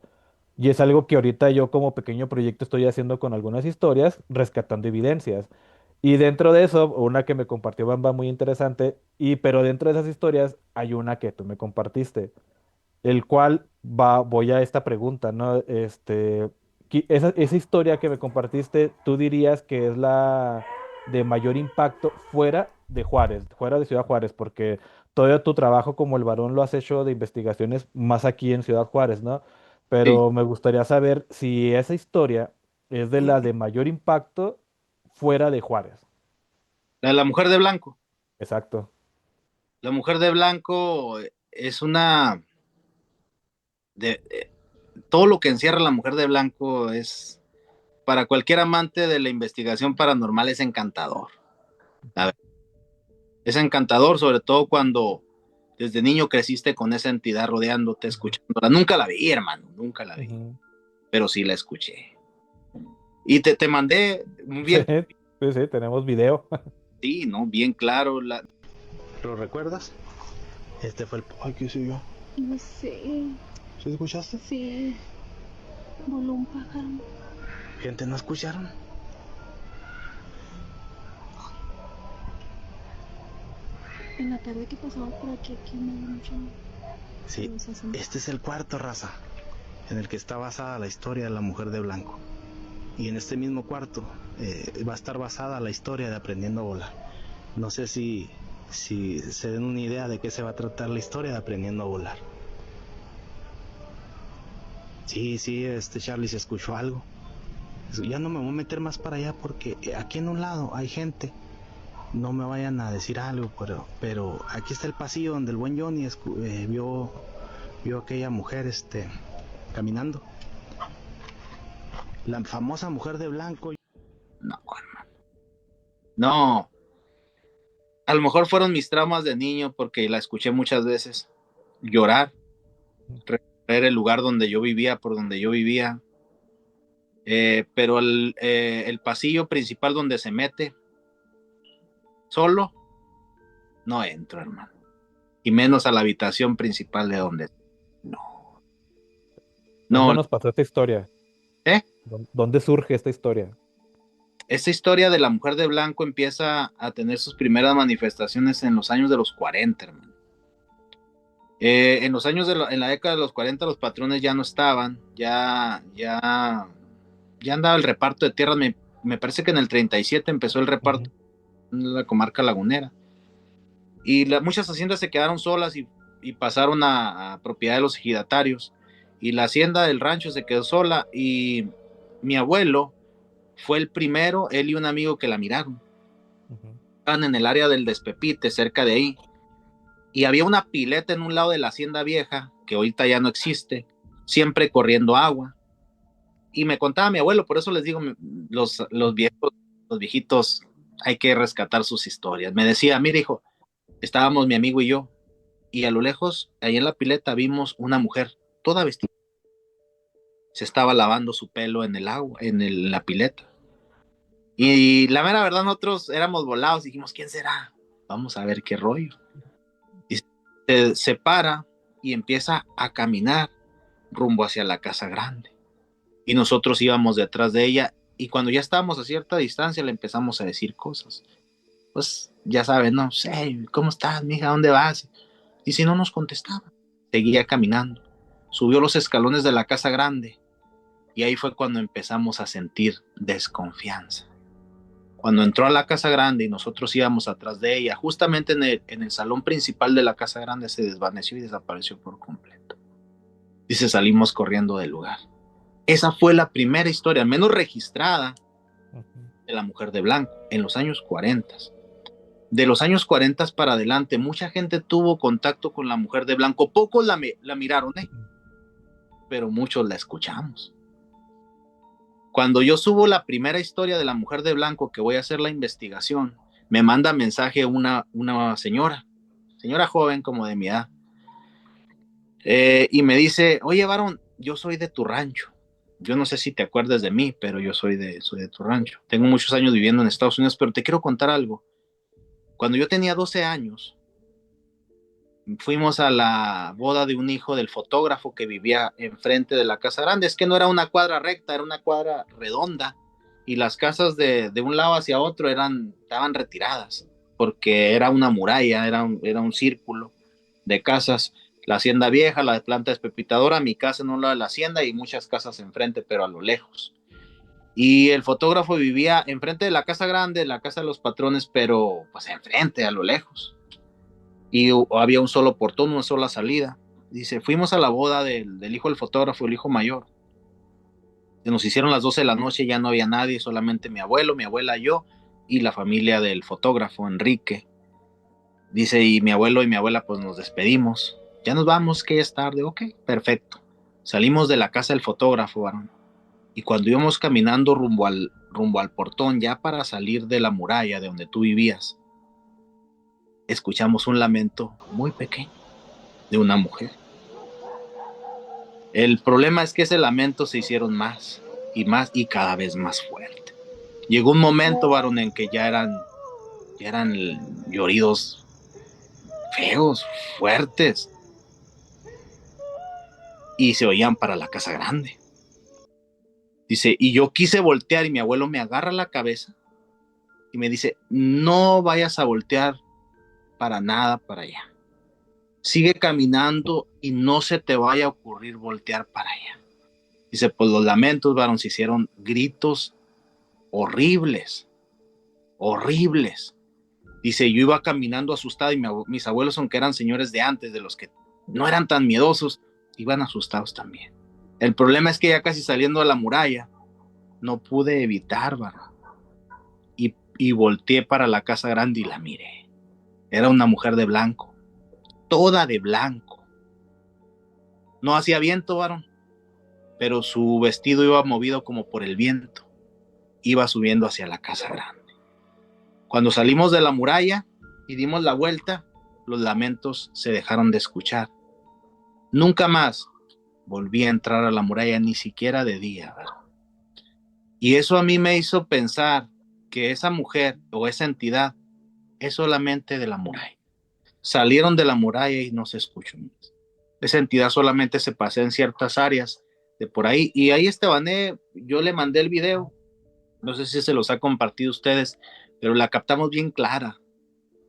Y es algo que ahorita yo como pequeño proyecto estoy haciendo con algunas historias, rescatando evidencias. Y dentro de eso, una que me compartió Bamba muy interesante, pero dentro de esas historias hay una que tú me compartiste el cual voy a esta pregunta, ¿no? Esa historia que me compartiste, ¿tú dirías que es la de mayor impacto fuera de Juárez, fuera de Ciudad Juárez? Porque todo tu trabajo como el varón lo has hecho de investigaciones más aquí en Ciudad Juárez, ¿no? Sí. Pero me gustaría saber si esa historia es de la de mayor impacto fuera de Juárez. La mujer de blanco. Exacto. La mujer de blanco es una... todo lo que encierra la mujer de blanco es, para cualquier amante de la investigación paranormal, es encantador. A ver, es encantador, sobre todo cuando desde niño creciste con esa entidad rodeándote, escuchándola. Nunca la vi, hermano, nunca la vi, Ujú. pero sí la escuché. Y te mandé muy Sí, bien, sí, tenemos video. sí, ¿no? Bien claro. ¿Lo recuerdas? Este fue el... Ay, ¿qué sé yo? No sé. ¿Sí escuchaste? Sí. Voló un pájaro. ¿Gente no escucharon? En la tarde que pasamos por aquí me dio mucho. Sí, este es el cuarto, raza, en el que está basada la historia de la mujer de blanco. Y en este mismo cuarto va a estar basada la historia de Aprendiendo a Volar. No sé si se den una idea de qué se va a tratar la historia de Aprendiendo a Volar. Sí, Charlie, se escuchó algo. Ya no me voy a meter más para allá porque aquí en un lado hay gente. No me vayan a decir algo, pero aquí está el pasillo donde el buen Johnny vio a aquella mujer caminando. La famosa mujer de blanco. No, hermano. No, a lo mejor fueron mis traumas de niño porque la escuché muchas veces llorar, recorrer el lugar donde yo vivía, por donde yo vivía. Pero el pasillo principal donde se mete solo, no entro, hermano. Y menos a la habitación principal de donde... No. ¿Dónde No. nos pasó esta historia? ¿Eh? ¿Dónde surge esta historia? Esta historia de la mujer de blanco empieza a tener sus primeras manifestaciones en los años de los 40, hermano. En los años en la década de los 40 los patrones ya no estaban, ya andaba el reparto de tierras. Me parece que en el 37 empezó el reparto en la comarca lagunera. Y muchas haciendas se quedaron solas y pasaron a propiedad de los ejidatarios. Y la hacienda del rancho se quedó sola y mi abuelo fue el primero, él y un amigo, que la miraron. Estaban en el área del Despepite, cerca de ahí. Y había una pileta en un lado de la hacienda vieja, que ahorita ya no existe, siempre corriendo agua. Y me contaba mi abuelo, por eso les digo, los viejitos, hay que rescatar sus historias. Me decía, mire hijo, estábamos mi amigo y yo, y a lo lejos, ahí en la pileta, vimos una mujer, toda vestida. Se estaba lavando su pelo en el agua, en la pileta. Y la mera verdad, nosotros éramos volados, dijimos, ¿quién será? Vamos a ver qué rollo. Y se para y empieza a caminar rumbo hacia la casa grande. Y nosotros íbamos detrás de ella, y cuando ya estábamos a cierta distancia le empezamos a decir cosas. Pues ya sabes, no sé, ¿cómo estás, mija? ¿Dónde vas? Y si no nos contestaba, seguía caminando. Subió los escalones de la casa grande y ahí fue cuando empezamos a sentir desconfianza. Cuando entró a la casa grande y nosotros íbamos atrás de ella, justamente en el salón principal de la casa grande se desvaneció y desapareció por completo. Dice, salimos corriendo del lugar. Esa fue la primera historia, al menos registrada, de la mujer de blanco en los años 40. De los años 40 para adelante, mucha gente tuvo contacto con la mujer de blanco. Pocos la miraron, pero muchos la escuchamos. Cuando yo subo la primera historia de la mujer de blanco, que voy a hacer la investigación, me manda mensaje una señora joven como de mi edad, y me dice, oye, varón, yo soy de tu rancho. Yo no sé si te acuerdas de mí, pero yo soy de tu rancho. Tengo muchos años viviendo en Estados Unidos, pero te quiero contar algo. Cuando yo tenía 12 años, fuimos a la boda de un hijo del fotógrafo que vivía enfrente de la casa grande. Es que no era una cuadra recta, era una cuadra redonda, y las casas de un lado hacia otro estaban retiradas, porque era una muralla, era un círculo de casas. La hacienda vieja, la de planta despepitadora, mi casa en un lado de la hacienda y muchas casas enfrente, pero a lo lejos. Y el fotógrafo vivía enfrente de la casa grande, la casa de los patrones, pero pues enfrente, a lo lejos. Y había un solo portón, una sola salida. Dice, fuimos a la boda del hijo del fotógrafo, el hijo mayor. Nos hicieron las 12 de la noche, ya no había nadie, solamente mi abuelo, mi abuela, yo y la familia del fotógrafo, Enrique. Dice, y mi abuelo y mi abuela pues nos despedimos. Ya nos vamos, que es tarde. Ok, perfecto. Salimos de la casa del fotógrafo, varón. Y cuando íbamos caminando rumbo al portón, ya para salir de la muralla de donde tú vivías, escuchamos un lamento muy pequeño de una mujer. El problema es que ese lamento se hicieron más y cada vez más fuerte. Llegó un momento, varón, en que ya eran lloridos feos, fuertes, y se oían para la casa grande. Dice, y yo quise voltear y mi abuelo me agarra la cabeza y me dice, no vayas a voltear para nada para allá. Sigue caminando y no se te vaya a ocurrir voltear para allá. Dice, pues los lamentos, varón, se hicieron gritos horribles, horribles. Dice, yo iba caminando asustado y mis abuelos, aunque eran señores de antes, de los que no eran tan miedosos, iban asustados también. El problema es que ya casi saliendo a la muralla, no pude evitar, varón. Y volteé para la casa grande y la miré. Era una mujer de blanco, toda de blanco. No hacía viento, varón, pero su vestido iba movido como por el viento. Iba subiendo hacia la casa grande. Cuando salimos de la muralla y dimos la vuelta, los lamentos se dejaron de escuchar. Nunca más volví a entrar a la muralla, ni siquiera de día, ¿verdad? Y eso a mí me hizo pensar que esa mujer o esa entidad es solamente de la muralla. Salieron de la muralla y no se escuchó más. Esa entidad solamente se pasea en ciertas áreas de por ahí. Y ahí Estebané, yo le mandé el video, no sé si se los ha compartido ustedes, pero la captamos bien clara.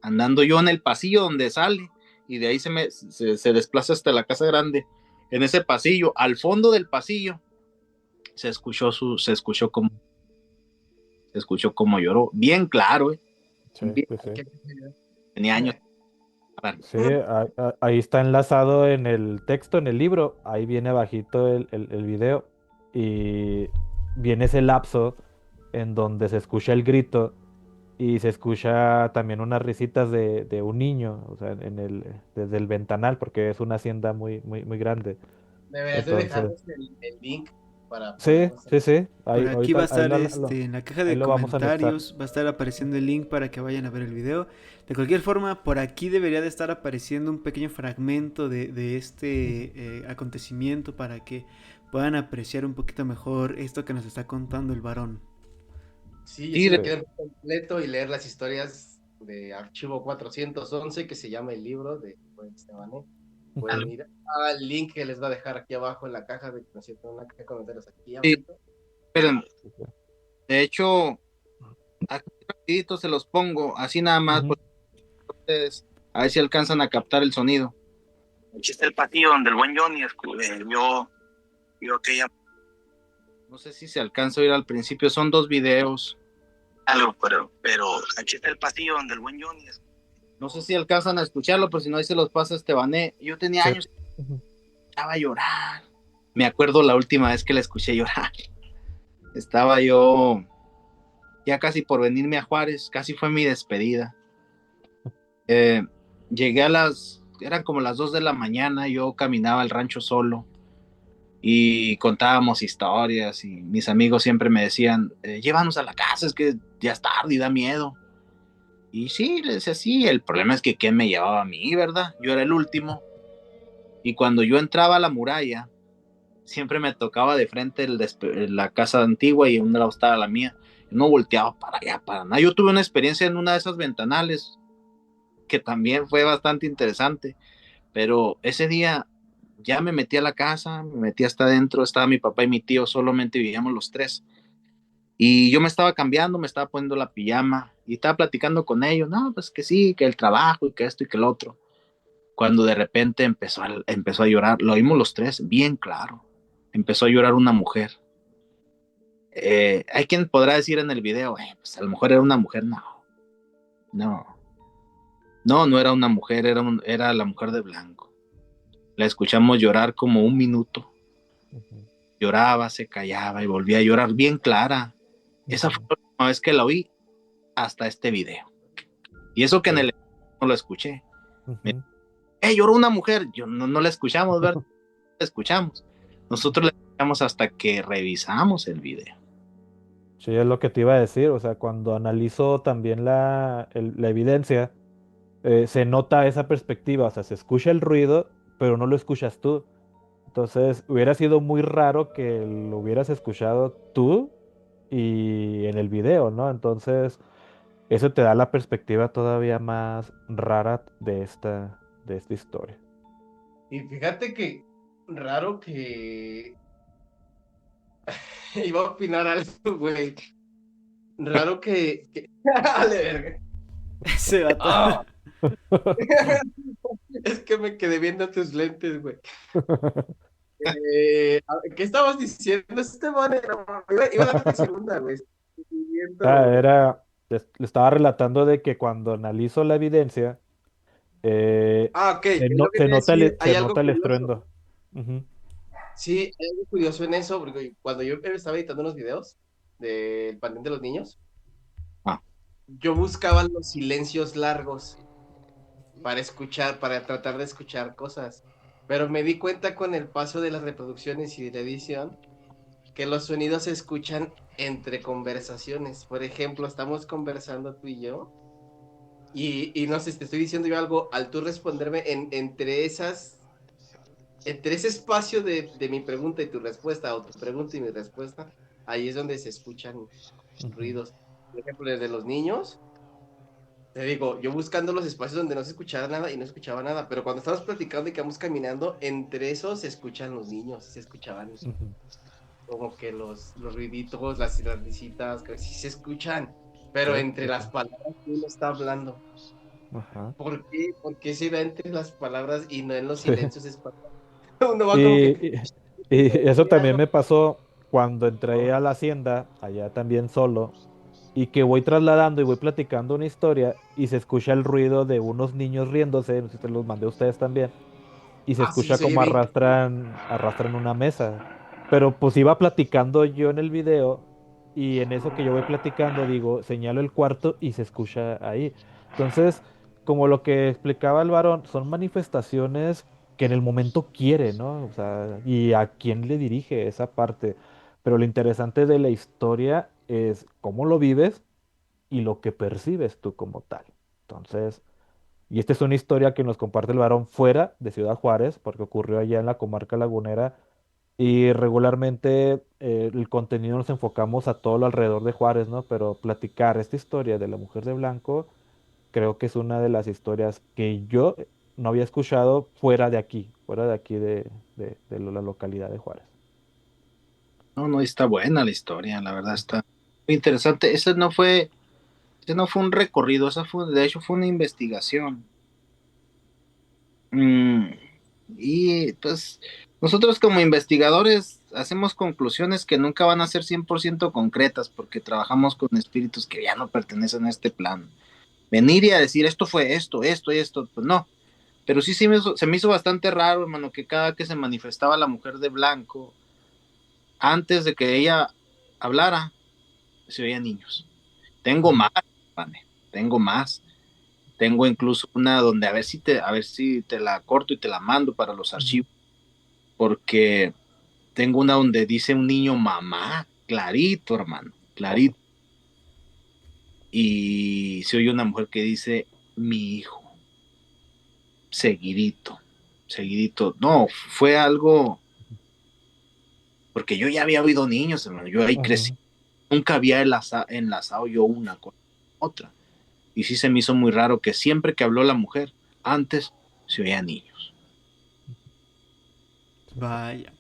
Andando yo en el pasillo donde sale, y de ahí se desplaza hasta la casa grande. En ese pasillo, al fondo del pasillo, se escuchó como lloró, bien claro, Sí, bien, sí, sí. tenía años. Sí, ahí está enlazado en el texto, en el libro, ahí viene abajito el video y viene ese lapso en donde se escucha el grito y se escucha también unas risitas de un niño, o sea, desde el ventanal, porque es una hacienda muy, muy, muy grande. Deberías de Entonces, dejarnos el link para sí, podernos... sí, sí, Por aquí va a estar lo en la caja ahí de lo vamos a anexar. comentarios, va a estar apareciendo el link para que vayan a ver el video. De cualquier forma, por aquí debería de estar apareciendo un pequeño fragmento de este acontecimiento para que puedan apreciar un poquito mejor esto que nos está contando el varón. Sí, yo sí me quedé completo y leer las historias de Archivo 411, que se llama el libro de Estebané. Pueden ir al link que les va a dejar aquí abajo en la caja de comentarios aquí abajo. Sí, esperen. De hecho, aquí rapidito se los pongo, así nada más, pues, ustedes, a ver si alcanzan a captar el sonido. Aquí está el pasillo donde el buen Johnny vio aquella. No sé si se alcanza a oír al principio, son dos videos. algo, pero aquí está el pasillo donde el buen Johnny es. No sé si alcanzan a escucharlo, pero si no, ahí se los pasa Estebané. Yo tenía Sí. años, escuchaba llorar. Me acuerdo la última vez que la escuché llorar. Estaba yo ya casi por venirme a Juárez, casi fue mi despedida. Llegué eran como las 2 de la mañana, yo caminaba al rancho solo y contábamos historias y mis amigos siempre me decían, llévanos a la casa, es que ya es tarde y da miedo. Y sí, les decía sí, el problema es que ¿quién me llevaba a mí, verdad? Yo era el último y cuando yo entraba a la muralla, siempre me tocaba de frente la casa antigua y en un lado estaba la mía. Yo no volteaba para allá, para nada. Yo tuve una experiencia en una de esas ventanales que también fue bastante interesante, pero ese día ya me metí a la casa, me metí hasta adentro, estaba mi papá y mi tío, solamente vivíamos los tres. Y yo me estaba cambiando, me estaba poniendo la pijama y estaba platicando con ellos, no, pues que sí, que el trabajo y que esto y que el otro. Cuando de repente empezó a llorar, lo oímos los tres bien claro, empezó a llorar una mujer. Hay quien podrá decir en el video, pues a lo mejor era una mujer, no era una mujer, era la mujer de blanco. La escuchamos llorar como 1 minuto. Lloraba, se callaba y volvía a llorar bien clara. Esa fue la última vez que la oí hasta este video. Y eso que en el no lo escuché. Lloró una mujer. Yo no la escuchamos, ¿verdad? La escuchamos. Nosotros la escuchamos hasta que revisamos el video. Sí, es lo que te iba a decir, o sea, cuando analizo también la evidencia, se nota esa perspectiva, o sea, se escucha el ruido, pero no lo escuchas tú. Entonces, hubiera sido muy raro que lo hubieras escuchado tú y en el video, ¿no? Entonces, eso te da la perspectiva todavía más rara de esta historia. Y fíjate que raro que iba a opinar algo, güey. Raro que... Dale, verga. Ese vato. Ah. Es que me quedé viendo tus lentes, güey. ¿Qué estabas diciendo, Esteban? Iba a dar la segunda, güey. Le estaba relatando de que cuando analizo la evidencia, Ok, es lo que se te iba a nota decir. Hay se algo nota el curioso. estruendo. Ujú. Sí, hay algo curioso en eso, porque cuando yo estaba editando unos videos del Panteón de los Niños, yo buscaba los silencios largos para escuchar, para tratar de escuchar cosas. Pero me di cuenta con el paso de las reproducciones y de la edición que los sonidos se escuchan entre conversaciones. Por ejemplo, estamos conversando tú y yo, y no sé si te estoy diciendo yo algo, al tú responderme entre ese espacio de mi pregunta y tu respuesta, o tu pregunta y mi respuesta, ahí es donde se escuchan ruidos. Por ejemplo, desde los niños, te digo, yo buscando los espacios donde no se escuchaba nada y no escuchaba nada, pero cuando estamos platicando y que vamos caminando, entre esos se escuchan los niños, se escuchaban como que los ruiditos, las risitas, que sí se escuchan, pero Sí, entre sí, las sí. palabras que uno está hablando. Ajá. ¿Por qué? ¿Por qué se da entre las palabras y no en los Sí. silencios espaciales? Uno va como que... Y, y eso también me pasó cuando entré a la hacienda, allá también solo, y que voy trasladando y voy platicando una historia y se escucha el ruido de unos niños riéndose, no sé si te los mandé a ustedes también, y se Ah, sí, escucha se oye como bien. arrastran una mesa. Pero pues iba platicando yo en el video y en eso que yo voy platicando digo, señalo el cuarto y se escucha ahí. Entonces, como lo que explicaba el varón, son manifestaciones que en el momento quiere, ¿no? O sea, y a quién le dirige esa parte. Pero lo interesante de la historia es cómo lo vives y lo que percibes tú como tal. Entonces, y esta es una historia que nos comparte el varón fuera de Ciudad Juárez, porque ocurrió allá en la comarca lagunera, y regularmente el contenido nos enfocamos a todo lo alrededor de Juárez, ¿no? Pero platicar esta historia de la mujer de blanco, creo que es una de las historias que yo no había escuchado fuera de aquí de la localidad de Juárez. No, está buena la historia, la verdad está muy interesante. Ese no fue un recorrido, de hecho fue una investigación. Y pues nosotros como investigadores hacemos conclusiones que nunca van a ser 100% concretas porque trabajamos con espíritus que ya no pertenecen a este plano. Venir y a decir esto fue esto, pues no. Pero sí se me hizo bastante raro, hermano, que cada que se manifestaba la mujer de blanco, antes de que ella hablara, se oían niños. Tengo más, Vane, tengo más. Tengo incluso una donde a ver si te la corto y te la mando para los archivos, porque tengo una donde dice un niño mamá, clarito, hermano, clarito. Y se oye una mujer que dice mi hijo, seguidito. No, fue algo, porque yo ya había oído niños, hermano, yo ahí crecí, nunca había enlazado yo una con otra. Y sí se me hizo muy raro que siempre que habló la mujer, antes se oían niños. Vaya,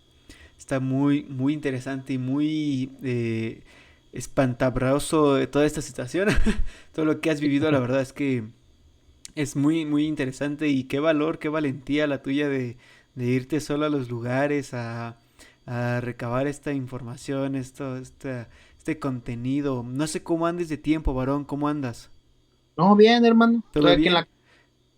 está muy, muy interesante y muy espantabroso toda esta situación. Todo lo que has vivido, la verdad es que es muy, muy interesante y qué valor, qué valentía la tuya de irte solo a los lugares a recabar esta información, este contenido. No sé cómo andes de tiempo, varón, ¿cómo andas? No, bien, hermano. ¿Todo Estoy aquí bien? en la...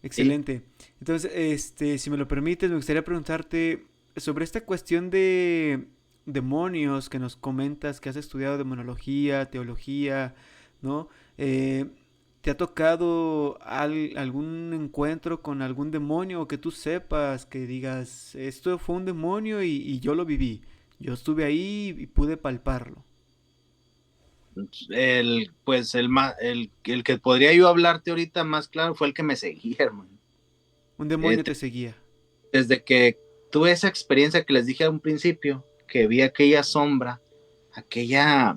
Excelente. Entonces, si me lo permites, me gustaría preguntarte sobre esta cuestión de demonios que nos comentas, que has estudiado demonología, teología, ¿no? ¿Te ha tocado algún encuentro con algún demonio o que tú sepas, que digas, esto fue un demonio y yo lo viví? Yo estuve ahí y pude palparlo. El que podría yo hablarte ahorita más claro fue el que me seguía, hermano. Un demonio te seguía. Desde que tuve esa experiencia que les dije a un principio, que vi aquella sombra, aquella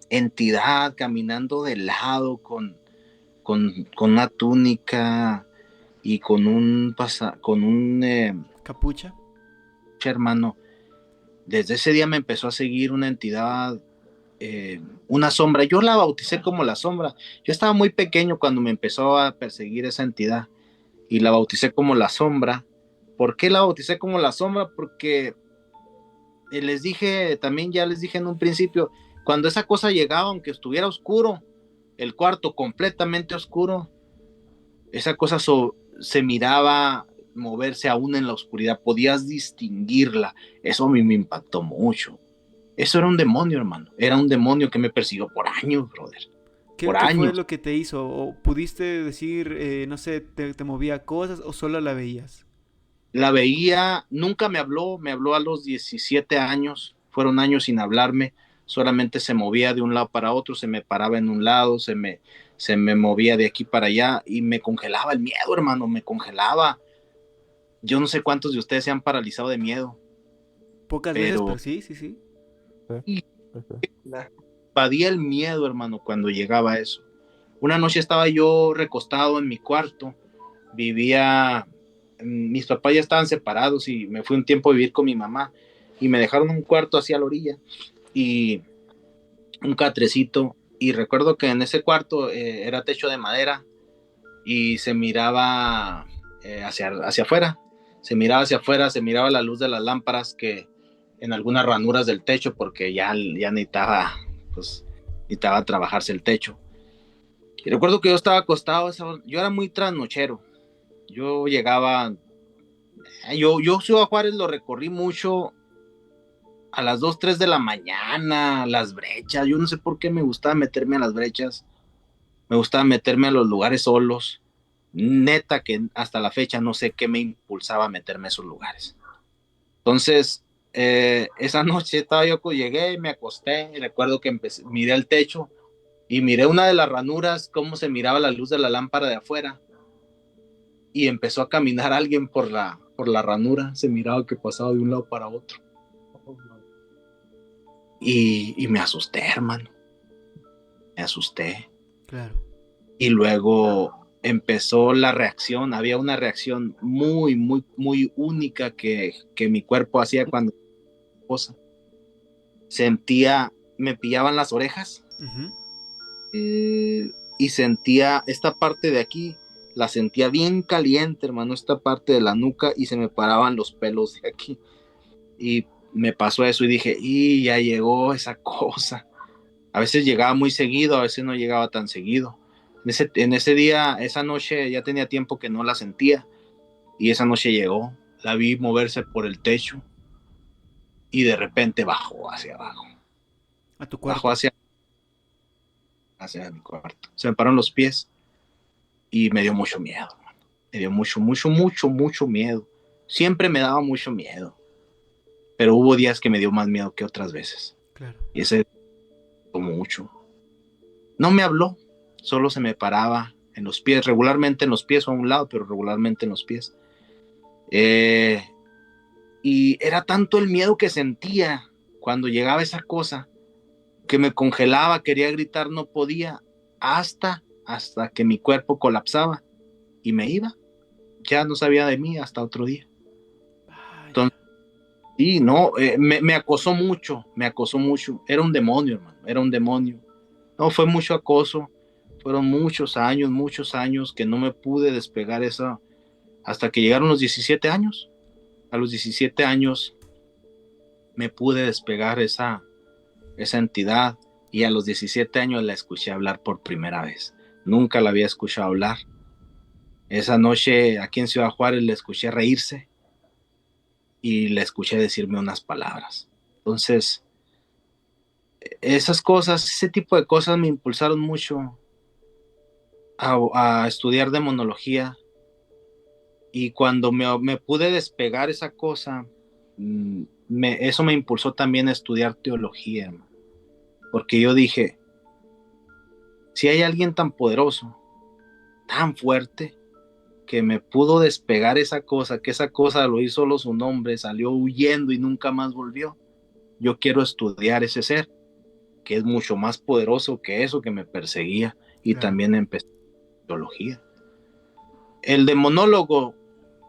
entidad caminando de lado con una túnica y con un ¿Capucha? hermano, desde ese día me empezó a seguir una entidad, una sombra. Yo la bauticé como la sombra. Yo estaba muy pequeño cuando me empezó a perseguir esa entidad y la bauticé como la sombra. ¿Por qué la bauticé como la sombra? Porque ya les dije en un principio, cuando esa cosa llegaba, aunque estuviera oscuro, el cuarto completamente oscuro, esa cosa se miraba moverse aún en la oscuridad, podías distinguirla. Eso a mí me impactó mucho. Eso era un demonio, hermano. Era un demonio que me persiguió por años, brother. ¿Qué, Por qué fue años. lo que te hizo? ¿O pudiste decir, no sé, te movía cosas o solo la veías? La veía, nunca me habló a los 17 años, fueron años sin hablarme, solamente se movía de un lado para otro, se me paraba en un lado, se me movía de aquí para allá y me congelaba el miedo, hermano, me congelaba. Yo no sé cuántos de ustedes se han paralizado de miedo, Pocas veces, pero pero sí, sí, sí. invadía el miedo, hermano, cuando llegaba eso. Una noche estaba yo recostado en mi cuarto, mis papás ya estaban separados y me fui un tiempo a vivir con mi mamá y me dejaron un cuarto hacia la orilla y un catrecito y recuerdo que en ese cuarto era techo de madera y se miraba hacia afuera, se miraba la luz de las lámparas que en algunas ranuras del techo porque ya necesitaba trabajarse el techo. Y recuerdo que yo estaba acostado, yo era muy trasnochero, yo llegaba, yo Ciudad Juárez lo recorrí mucho a las 2, 3 de la mañana, las brechas, yo no sé por qué me gustaba meterme a las brechas, me gustaba meterme a los lugares solos, neta que hasta la fecha no sé qué me impulsaba a meterme a esos lugares. Entonces, esa noche llegué, me acosté, y recuerdo que miré el techo y miré una de las ranuras, cómo se miraba la luz de la lámpara de afuera y empezó a caminar alguien por la ranura, se miraba que pasaba de un lado para otro. Y me asusté, hermano. Me asusté. Claro. Y luego empezó la reacción. Había una reacción muy, muy, muy única que mi cuerpo hacía cuando me pillaban las orejas y sentía esta parte de aquí la sentía bien caliente, hermano, esta parte de la nuca, y se me paraban los pelos de aquí. Y me pasó eso y dije, y ya llegó esa cosa. A veces llegaba muy seguido, a veces no llegaba tan seguido. En ese día, esa noche, ya tenía tiempo que no la sentía, y esa noche llegó, la vi moverse por el techo, y de repente bajó hacia abajo. A tu Bajó cuarto. hacia mi cuarto. Se me pararon los pies y me dio mucho miedo, hermano. Me dio mucho miedo. Siempre me daba mucho miedo, pero hubo días que me dio más miedo que otras veces. Claro. Y ese mucho. No me habló, solo se me paraba en los pies, regularmente en los pies o a un lado, pero regularmente en los pies. Y era tanto el miedo que sentía cuando llegaba esa cosa que me congelaba, quería gritar, no podía, hasta que mi cuerpo colapsaba y me iba. Ya no sabía de mí hasta otro día. Entonces, sí, no, me acosó mucho, Era un demonio, hermano, era un demonio. No, fue mucho acoso, fueron muchos años que no me pude despegar esa, hasta que llegaron los 17 años. A los 17 años me pude despegar esa entidad, y a los 17 años la escuché hablar por primera vez. Nunca la había escuchado hablar. Esa noche aquí en Ciudad Juárez la escuché reírse y la escuché decirme unas palabras. Entonces, esas cosas, ese tipo de cosas me impulsaron mucho a estudiar demonología, y cuando me pude despegar esa cosa, eso me impulsó también a estudiar teología, hermano. Porque yo dije, si hay alguien tan poderoso, tan fuerte, que me pudo despegar esa cosa, que esa cosa lo hizo solo su nombre, salió huyendo y nunca más volvió, yo quiero estudiar ese ser, que es mucho más poderoso que eso que me perseguía. Y Claro. también empecé teología. El demonólogo,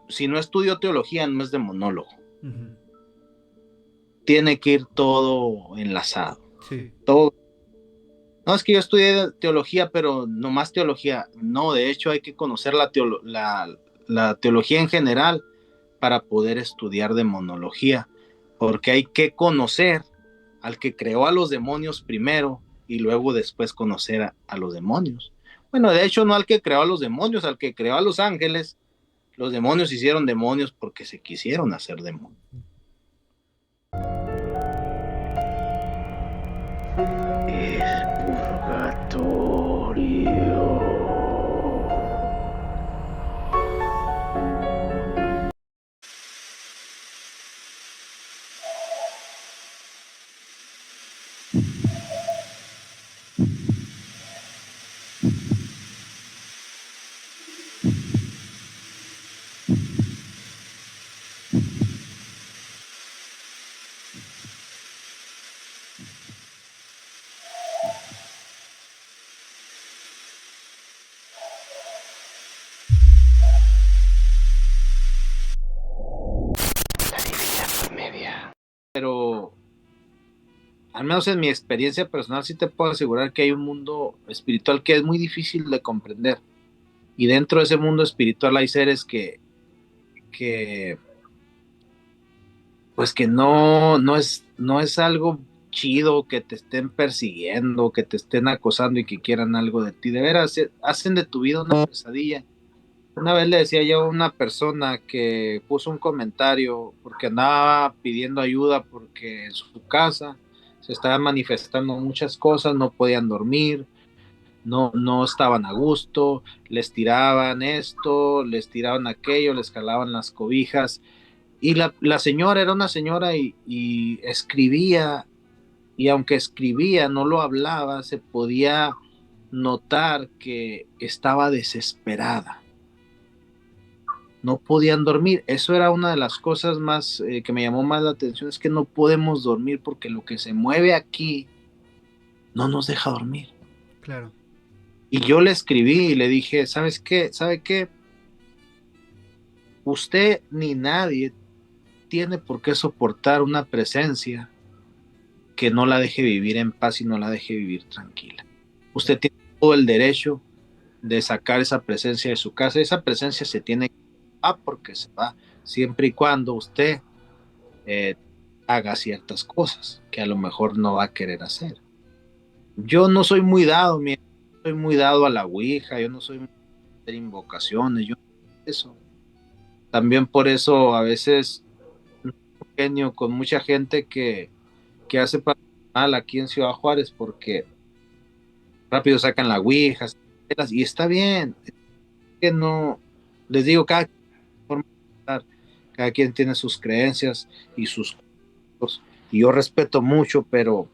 si no estudio teología, no es demonólogo. Ujú. Tiene que ir todo enlazado. Sí. Todo. No, es que yo estudié teología, pero no más teología. No, de hecho hay que conocer la teología en general para poder estudiar demonología, porque hay que conocer al que creó a los demonios primero y luego después conocer a los demonios. Bueno, de hecho no al que creó a los demonios, al que creó a los ángeles. Los demonios se hicieron demonios porque se quisieron hacer demonios. Pero al menos en mi experiencia personal sí te puedo asegurar que hay un mundo espiritual que es muy difícil de comprender, y dentro de ese mundo espiritual hay seres que pues que no es algo chido que te estén persiguiendo, que te estén acosando y que quieran algo de ti. De veras, hacen de tu vida una pesadilla. Una vez le decía yo a una persona que puso un comentario porque andaba pidiendo ayuda porque en su casa se estaban manifestando muchas cosas, no podían dormir, no estaban a gusto, les tiraban esto, les tiraban aquello, les jalaban las cobijas. Y la señora era una señora y escribía, y aunque escribía, no lo hablaba, se podía notar que estaba desesperada. No podían dormir. Eso era una de las cosas más que me llamó más la atención, es que no podemos dormir porque lo que se mueve aquí no nos deja dormir. Claro. Y yo le escribí y le dije, ¿sabes qué? ¿Sabe qué? Usted ni nadie tiene por qué soportar una presencia que no la deje vivir en paz y no la deje vivir tranquila. Usted tiene todo el derecho de sacar esa presencia de su casa. Esa presencia se tiene que ir porque se va, siempre y cuando usted haga ciertas cosas que a lo mejor no va a querer hacer. Yo no soy muy dado, soy muy dado a la ouija, yo no soy muy de hacer invocaciones, yo eso. También por eso a veces genio con mucha gente que hace paranormal aquí en Ciudad Juárez, porque rápido sacan la ouija y está bien, que no, les digo, forma de estar, cada quien tiene sus creencias y sus cosas, y yo respeto mucho, pero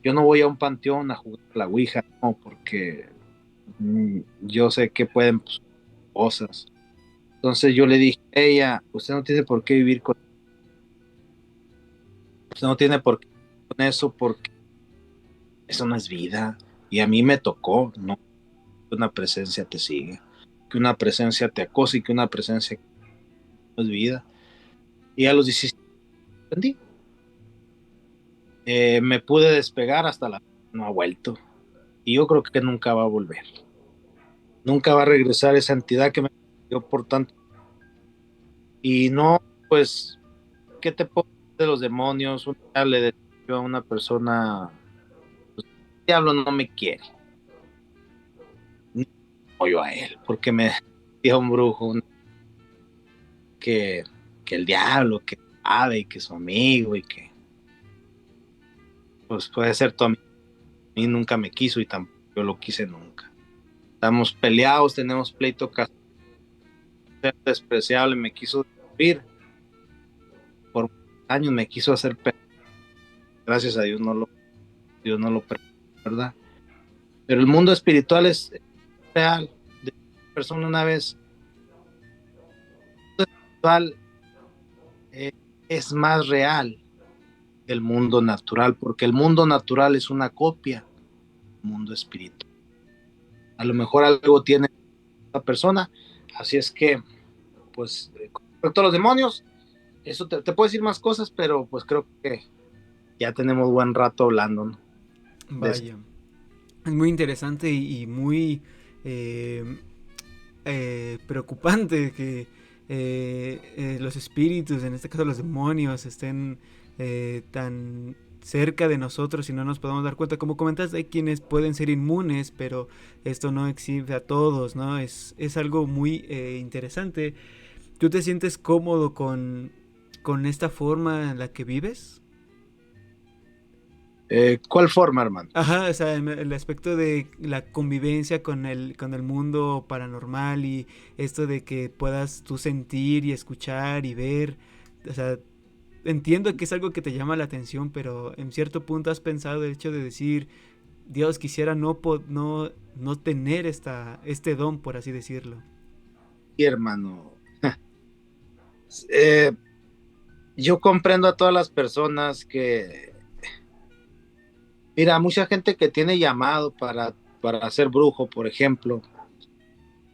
yo no voy a un panteón a jugar a la ouija, no, porque yo sé que pueden cosas. Entonces yo le dije a ella, usted no tiene por qué vivir con usted no tiene por qué vivir con eso, porque eso no es vida. Y a mí me tocó, ¿no? Que una presencia te sigue, que una presencia te acosa y que una presencia no es vida. Y a los 17 aprendí. Me pude despegar hasta la no ha vuelto. Y yo creo que nunca va a volver. Nunca va a regresar esa entidad que me dio por tanto. Y no, pues, ¿qué te puedo decir de los demonios? Un día le decía yo a una persona, pues, el diablo no me quiere. No yo a él, porque me decía un brujo que, que el diablo, que sabe, y que es su amigo, y que pues puede ser tu amigo. A mí nunca me quiso y tampoco yo lo quise nunca. Estamos peleados, tenemos pleito casi despreciable, me quiso destruir. Por años me quiso hacer gracias a Dios no lo permitió, ¿verdad? Pero el mundo espiritual es real. De una persona una vez, el mundo espiritual es más real que el mundo natural, porque el mundo natural es una copia del mundo espiritual. A lo mejor algo tiene esa persona, así es que, pues, con respecto a los demonios, eso te puedo decir más cosas, pero pues creo que ya tenemos buen rato hablando, ¿no? Vaya. Es muy interesante y muy eh, preocupante que los espíritus, en este caso los demonios, estén tan cerca de nosotros y no nos podemos dar cuenta. Como comentas, hay quienes pueden ser inmunes, pero esto no exhibe a todos, ¿no? Es algo muy interesante. ¿Tú te sientes cómodo con esta forma en la que vives? ¿Cuál forma, hermano? Ajá, o sea, el aspecto de la convivencia con el mundo paranormal y esto de que puedas tú sentir y escuchar y ver, o sea, entiendo que es algo que te llama la atención, pero en cierto punto has pensado el hecho de decir, Dios, quisiera no tener este don, por así decirlo. Sí, hermano. Yo comprendo a todas las personas que, mira, mucha gente que tiene llamado para ser brujo, por ejemplo,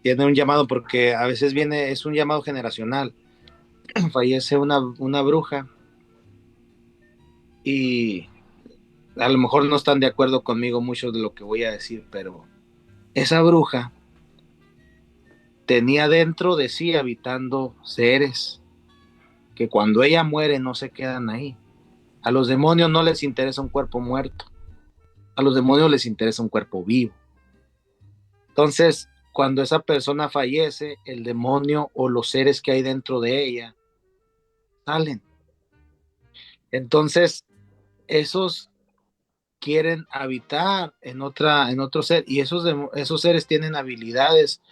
tiene un llamado porque a veces es un llamado generacional. Fallece una bruja y a lo mejor no están de acuerdo conmigo mucho de lo que voy a decir, pero esa bruja tenía dentro de sí habitando seres que cuando ella muere no se quedan ahí. A los demonios no les interesa un cuerpo muerto, a los demonios les interesa un cuerpo vivo. Entonces, cuando esa persona fallece, el demonio o los seres que hay dentro de ella salen. Entonces, esos quieren habitar en otro ser y esos seres tienen habilidades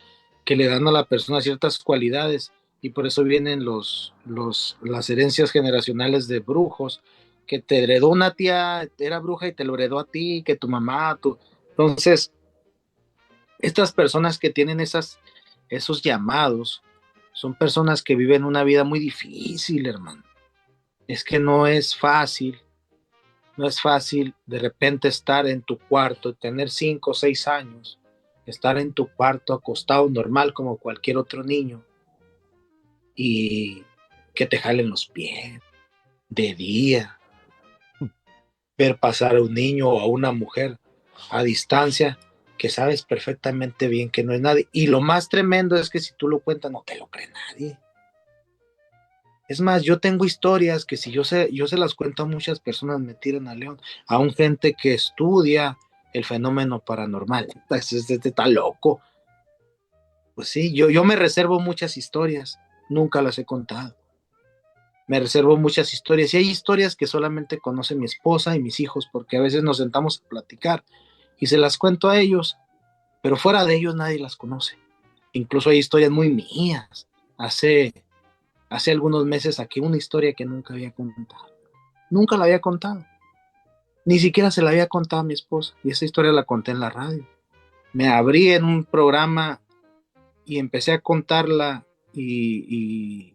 que le dan a la persona ciertas cualidades y por eso vienen las herencias generacionales de brujos, que te heredó una tía, era bruja y te lo heredó a ti, que tu mamá, Entonces, estas personas que tienen esos llamados son personas que viven una vida muy difícil, hermano. Es que no es fácil de repente estar en tu cuarto, tener 5 o 6 años, estar en tu cuarto acostado normal como cualquier otro niño y que te jalen los pies de día, ver pasar a un niño o a una mujer a distancia que sabes perfectamente bien que no es nadie. Y lo más tremendo es que si tú lo cuentas, no te lo cree nadie. Es más, yo tengo historias que si yo se las cuento a muchas personas, me tiran a león, aún gente que estudia el fenómeno paranormal. Este está loco. Pues sí, yo me reservo muchas historias, nunca las he contado. Me reservo muchas historias y hay historias que solamente conoce mi esposa y mis hijos, porque a veces nos sentamos a platicar y se las cuento a ellos, pero fuera de ellos nadie las conoce. Incluso hay historias muy mías. Hace algunos meses saqué una historia que nunca había contado. Nunca la había contado. Ni siquiera se la había contado a mi esposa. Y esa historia la conté en la radio. Me abrí en un programa y empecé a contarla y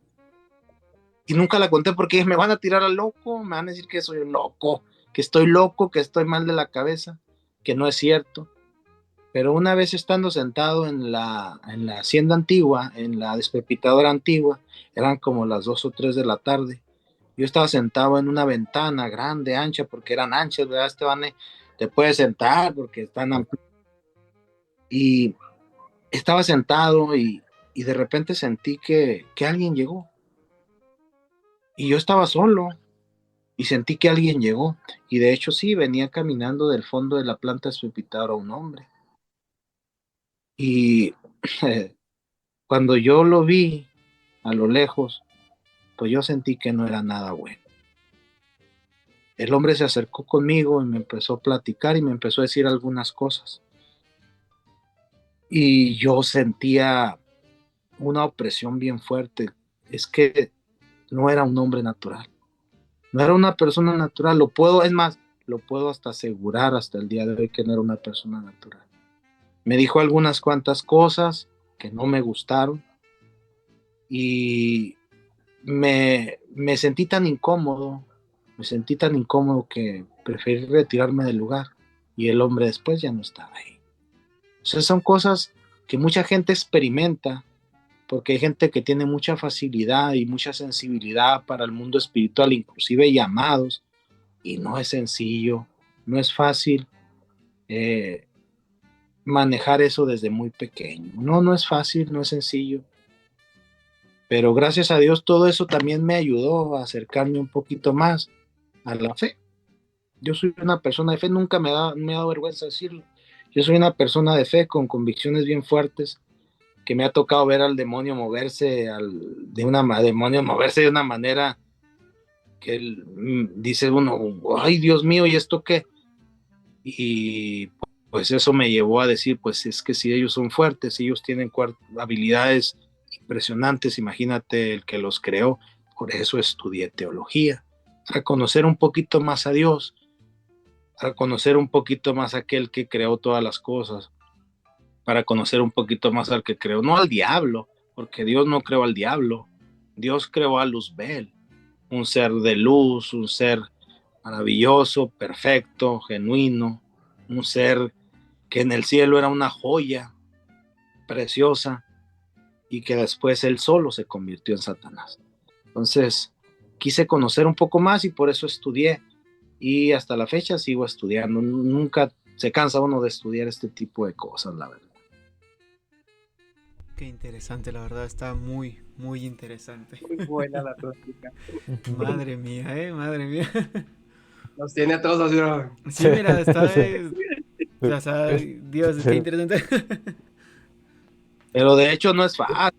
nunca la conté porque me van a tirar al loco, me van a decir que soy loco, que estoy mal de la cabeza, que no es cierto. Pero una vez estando sentado en la hacienda antigua, en la despepitadora antigua, eran como las 2 o 3 de la tarde. Yo estaba sentado en una ventana grande, ancha, porque eran anchas, ¿verdad, Esteban? Te puedes sentar porque están amplias. Y estaba sentado y de repente sentí que alguien llegó. Y yo estaba solo y sentí que alguien llegó. Y de hecho sí, venía caminando del fondo de la planta despepitadora un hombre. Y cuando yo lo vi a lo lejos, pues yo sentí que no era nada bueno. El hombre se acercó conmigo y me empezó a platicar y me empezó a decir algunas cosas. Y yo sentía una opresión bien fuerte. Es que no era un hombre natural. No era una persona natural. Es más, lo puedo hasta asegurar hasta el día de hoy que no era una persona natural. Me dijo algunas cuantas cosas que no me gustaron y me sentí tan incómodo, que preferí retirarme del lugar y el hombre después ya no estaba ahí. O sea, son cosas que mucha gente experimenta porque hay gente que tiene mucha facilidad y mucha sensibilidad para el mundo espiritual, inclusive llamados, y no es sencillo, no es fácil manejar eso desde muy pequeño. No es fácil, no es sencillo. Pero gracias a Dios todo eso también me ayudó a acercarme un poquito más a la fe. Yo soy una persona de fe, nunca me ha dado vergüenza decirlo. Yo soy una persona de fe con convicciones bien fuertes, que me ha tocado ver al demonio moverse de una manera que dice uno, ay Dios mío, ¿y esto qué? Y pues eso me llevó a decir, pues es que si ellos son fuertes, si ellos tienen habilidades impresionantes, imagínate el que los creó. Por eso estudié teología, para conocer un poquito más a Dios, para conocer un poquito más a aquel que creó todas las cosas, para conocer un poquito más al que creó, no al diablo, porque Dios no creó al diablo, Dios creó a Luzbel, un ser de luz, un ser maravilloso, perfecto, genuino, un ser que en el cielo era una joya preciosa y que después él solo se convirtió en Satanás. Entonces quise conocer un poco más y por eso estudié y hasta la fecha sigo estudiando. Nunca se cansa uno de estudiar este tipo de cosas, la verdad. Qué interesante, la verdad, está muy, muy interesante. Muy buena la plática. Madre mía, madre mía. Nos tiene a todos así, ¿no? Sí, mira, está... Sí. o sea, Dios, qué interesante. Pero de hecho no es fácil.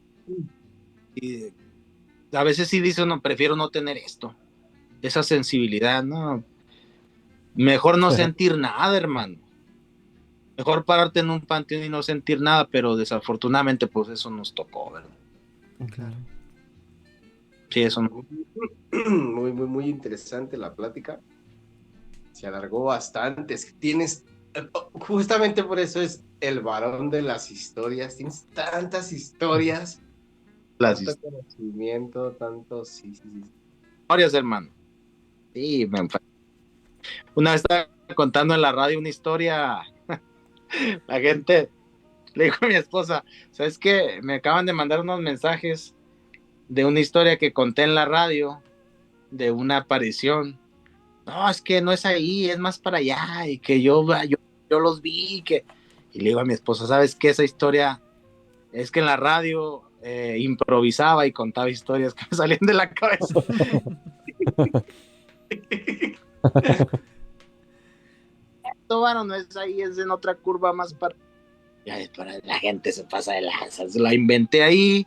Y a veces sí dice uno, prefiero no tener esto, esa sensibilidad, ¿no? Mejor no sentir nada, hermano. Mejor pararte en un panteón y no sentir nada, pero desafortunadamente pues eso nos tocó, ¿verdad? Claro. Sí, eso no. Muy, muy, muy interesante la plática. Se alargó bastante. Es que tienes, justamente por eso es el varón de las historias. Tienes tantas historias, tanto conocimiento, tanto, sí. Historias, hermano. Sí, una vez estaba contando en la radio una historia, la gente, le dijo a mi esposa, ¿sabes qué? Me acaban de mandar unos mensajes de una historia que conté en la radio, de una aparición. No, es que no es ahí, es más para allá, y que yo los vi, Y le digo a mi esposa, ¿sabes qué? Esa historia es que en la radio improvisaba y contaba historias que me salían de la cabeza. Esto, bueno, no es ahí, es en otra curva más para... Ya, para la gente se pasa de lanzas, la inventé ahí.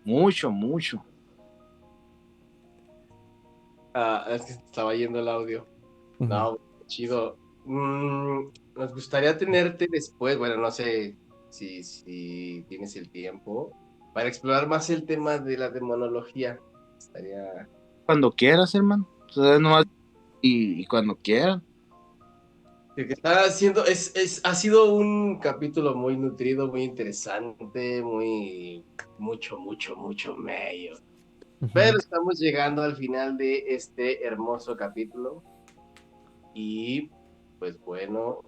Mucho. Es que estaba yendo el audio. Ujú. No, chido. Nos gustaría tenerte después, bueno, no sé si tienes el tiempo, para explorar más el tema de la demonología. Estaría... Cuando quieras, hermano. Entonces, nomás, y cuando quieran. Que está haciendo, ha sido un capítulo muy nutrido, muy interesante, mucho medio. Pero estamos llegando al final de este hermoso capítulo. Y pues bueno,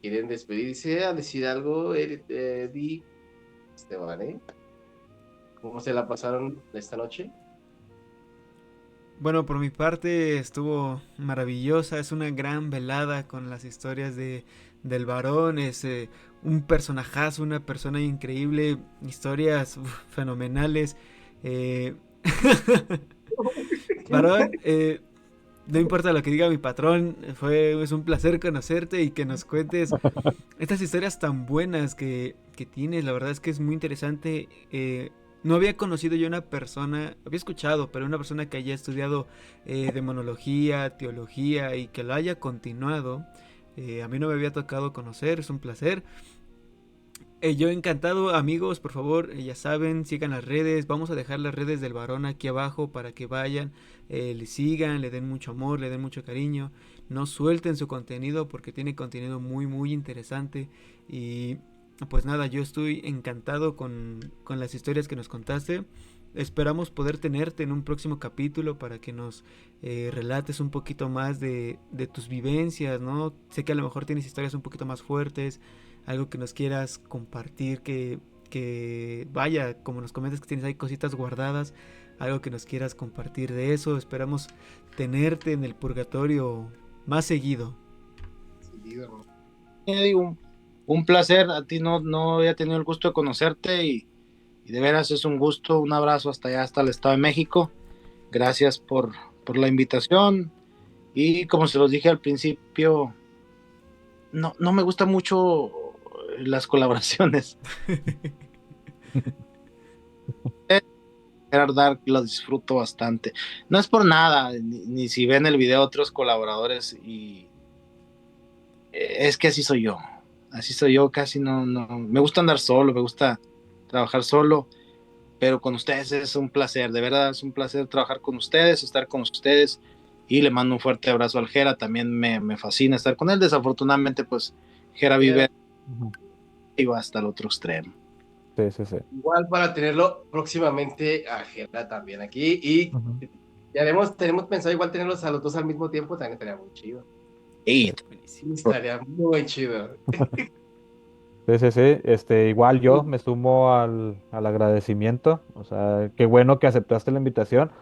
¿quieren despedirse? ¿A decir algo? Di, Esteban, ¿eh? ¿Cómo se la pasaron esta noche? Bueno, por mi parte estuvo maravillosa, es una gran velada con las historias del varón, es un personajazo, una persona increíble, historias fenomenales. eh, Varón, no importa lo que diga mi patrón, es un placer conocerte y que nos cuentes estas historias tan buenas que tienes. La verdad es que es muy interesante. No había conocido yo una persona, había escuchado, pero una persona que haya estudiado demonología, teología y que lo haya continuado. A mí no me había tocado conocer, es un placer. Yo encantado, amigos, por favor, ya saben, sigan las redes, vamos a dejar las redes del varón aquí abajo para que vayan, le sigan, le den mucho amor, le den mucho cariño, no suelten su contenido porque tiene contenido muy interesante y pues nada, yo estoy encantado con las historias que nos contaste. Esperamos poder tenerte en un próximo capítulo para que nos relates un poquito más de tus vivencias, ¿no? Sé que a lo mejor tienes historias un poquito más fuertes, algo que nos quieras compartir, que vaya, como nos comentas que tienes ahí cositas guardadas, algo que nos quieras compartir de eso. Esperamos tenerte en el purgatorio más seguido. Digo, un placer, a ti no había tenido el gusto de conocerte y de veras es un gusto, un abrazo hasta allá, hasta el Estado de México. Gracias por la invitación y como se los dije al principio, no me gusta mucho las colaboraciones. Dark lo disfruto bastante. No es por nada, ni si ven el video otros colaboradores y es que así soy yo, casi no, me gusta andar solo, me gusta trabajar solo, pero con ustedes es un placer, de verdad es un placer trabajar con ustedes, estar con ustedes y le mando un fuerte abrazo al Jera, también me fascina estar con él, desafortunadamente pues Jera vive y va hasta el otro extremo. Sí. Igual para tenerlo próximamente a Gerda también aquí y tenemos pensado igual tenerlos a los dos al mismo tiempo, también estaría muy chido. Sí, estaría muy chido. Sí. Igual yo me sumo al agradecimiento. O sea, qué bueno que aceptaste la invitación.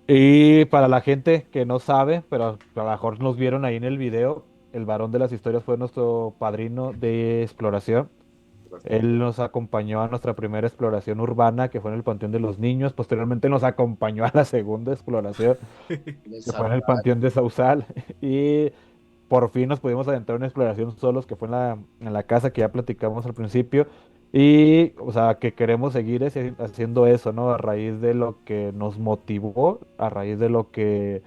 Y para la gente que no sabe, pero a lo mejor nos vieron ahí en el video, el varón de las historias fue nuestro padrino de exploración. Él nos acompañó a nuestra primera exploración urbana, que fue en el Panteón de los Niños. Posteriormente nos acompañó a la segunda exploración, que fue en el Panteón de Sausal. Y por fin nos pudimos adentrar en una exploración solos, que fue en la casa que ya platicamos al principio. Y, o sea, que queremos seguir haciendo eso, ¿no? A raíz de lo que nos motivó, a raíz de lo que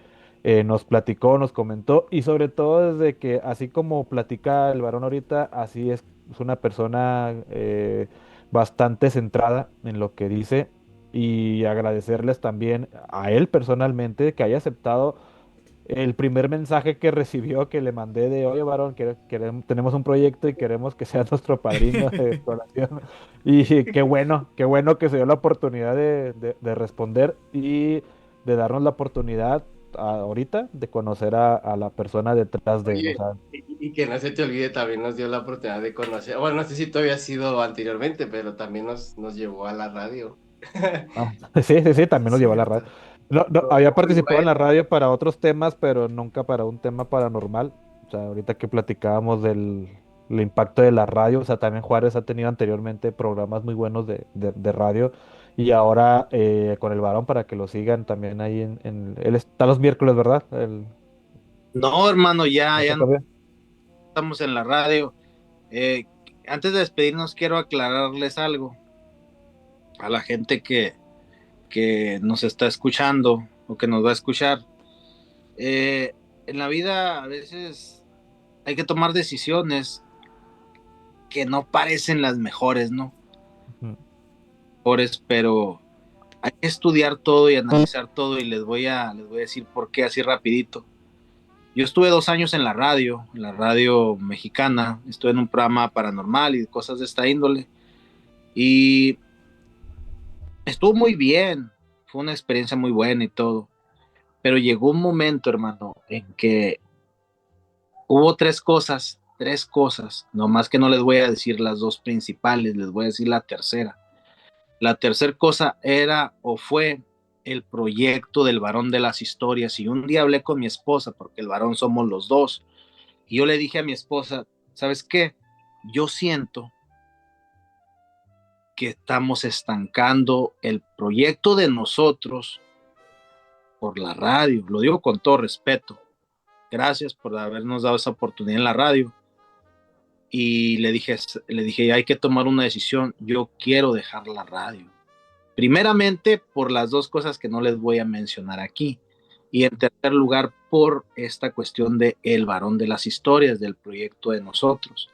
nos platicó, nos comentó. Y sobre todo desde que, así como platica el varón ahorita, así es una persona bastante centrada en lo que dice. Y agradecerles también a él personalmente que haya aceptado el primer mensaje que recibió que le mandé de, oye, varón, tenemos un proyecto y queremos que seas nuestro padrino de exploración. Y qué bueno que se dio la oportunidad de responder y de darnos la oportunidad ahorita de conocer a la persona detrás de él. Oye, O sea, y que no se te olvide, también nos dio la oportunidad de conocer, bueno, no sé si todavía ha sido anteriormente, pero también nos llevó a la radio. sí, también nos llevó a la radio. Había participado en la radio para otros temas, pero nunca para un tema paranormal. O sea, ahorita que platicábamos del el impacto de la radio, o sea, también Juárez ha tenido anteriormente programas muy buenos de radio y ahora con el Varón para que lo sigan también ahí él está los miércoles, ¿verdad? No, hermano, ya ¿No no sabía? estamos en la radio. Eh, Antes de despedirnos, quiero aclararles algo a la gente que nos está escuchando o que nos va a escuchar. En la vida a veces hay que tomar decisiones que no parecen las mejores, ¿no? Ujú. Pero hay que estudiar todo y analizar todo y les voy a decir por qué así rapidito. Yo estuve 2 años en la radio mexicana, estuve en un programa paranormal y cosas de esta índole y estuvo muy bien, fue una experiencia muy buena y todo, pero llegó un momento, hermano, en que hubo tres cosas, nomás que no les voy a decir las dos principales, les voy a decir la tercera. La tercera cosa era o fue el proyecto del Varón de las Historias. Y un día hablé con mi esposa, porque el varón somos los dos, y yo le dije a mi esposa, ¿sabes qué? Yo siento que estamos estancando el proyecto de nosotros por la radio. Lo digo con todo respeto. Gracias por habernos dado esa oportunidad en la radio. Y le dije, hay que tomar una decisión. Yo quiero dejar la radio. Primeramente, por las dos cosas que no les voy a mencionar aquí. Y en tercer lugar, por esta cuestión de El Varón de las Historias, del proyecto de nosotros.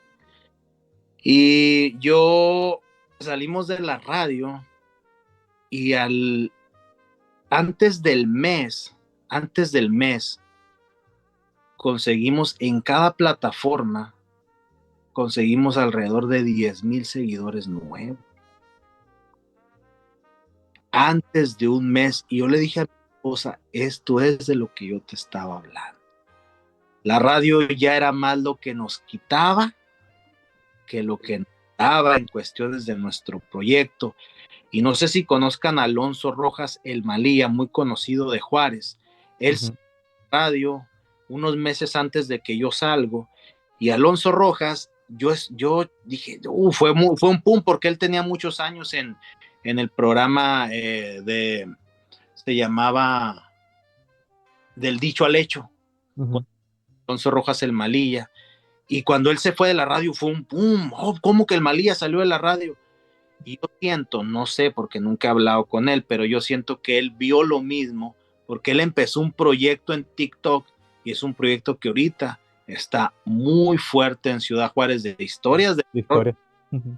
Y yo salimos de la radio y antes del mes, conseguimos en cada plataforma, conseguimos alrededor de 10,000 seguidores nuevos. Antes de un mes, y yo le dije a mi esposa, esto es de lo que yo te estaba hablando. La radio ya era más lo que nos quitaba que lo que nos daba en cuestiones de nuestro proyecto. Y no sé si conozcan a Alonso Rojas el Malía, muy conocido de Juárez. Él Ujú. radio unos meses antes de que yo salgo, y Alonso Rojas, yo dije, fue un pum, porque él tenía muchos años en el programa se llamaba Del Dicho al Hecho, Ujú. con Alonso Rojas el Malilla, y cuando él se fue de la radio fue un pum, ¿cómo que el Malilla salió de la radio? Y yo siento, no sé, porque nunca he hablado con él, pero yo siento que él vio lo mismo, porque él empezó un proyecto en TikTok y es un proyecto que ahorita está muy fuerte en Ciudad Juárez de historias de terror. Historia. Ujú.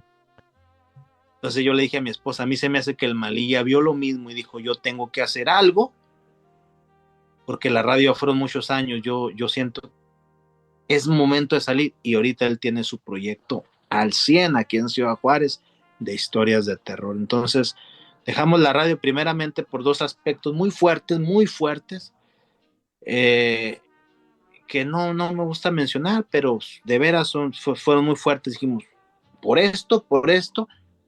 Entonces yo le dije a mi esposa, a mí se me hace que el Malilla vio lo mismo y dijo, yo tengo que hacer algo, porque la radio fueron muchos años, yo siento, es momento de salir, y ahorita él tiene su proyecto al 100 aquí en Ciudad Juárez de historias de terror. Entonces dejamos la radio primeramente por dos aspectos muy fuertes, que no me gusta mencionar, pero de veras fueron muy fuertes. Dijimos, por esto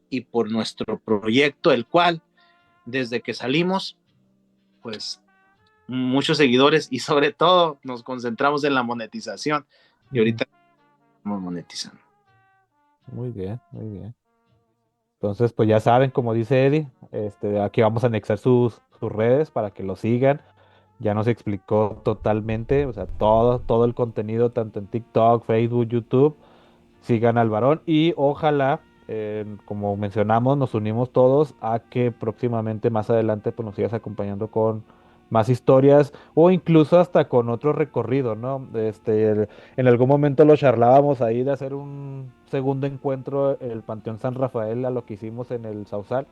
y por nuestro proyecto, el cual desde que salimos, pues muchos seguidores, y sobre todo nos concentramos en la monetización, y ahorita estamos monetizando. Muy bien, muy bien. Entonces, pues ya saben, como dice Eddie, aquí vamos a anexar sus redes para que lo sigan. Ya nos explicó totalmente, o sea, todo el contenido, tanto en TikTok, Facebook, YouTube. Sigan al varón y ojalá, como mencionamos, nos unimos todos a que próximamente, más adelante, pues nos sigas acompañando con más historias o incluso hasta con otro recorrido, ¿no? En algún momento lo charlábamos ahí de hacer un segundo encuentro en el Panteón San Rafael a lo que hicimos en el Sausal,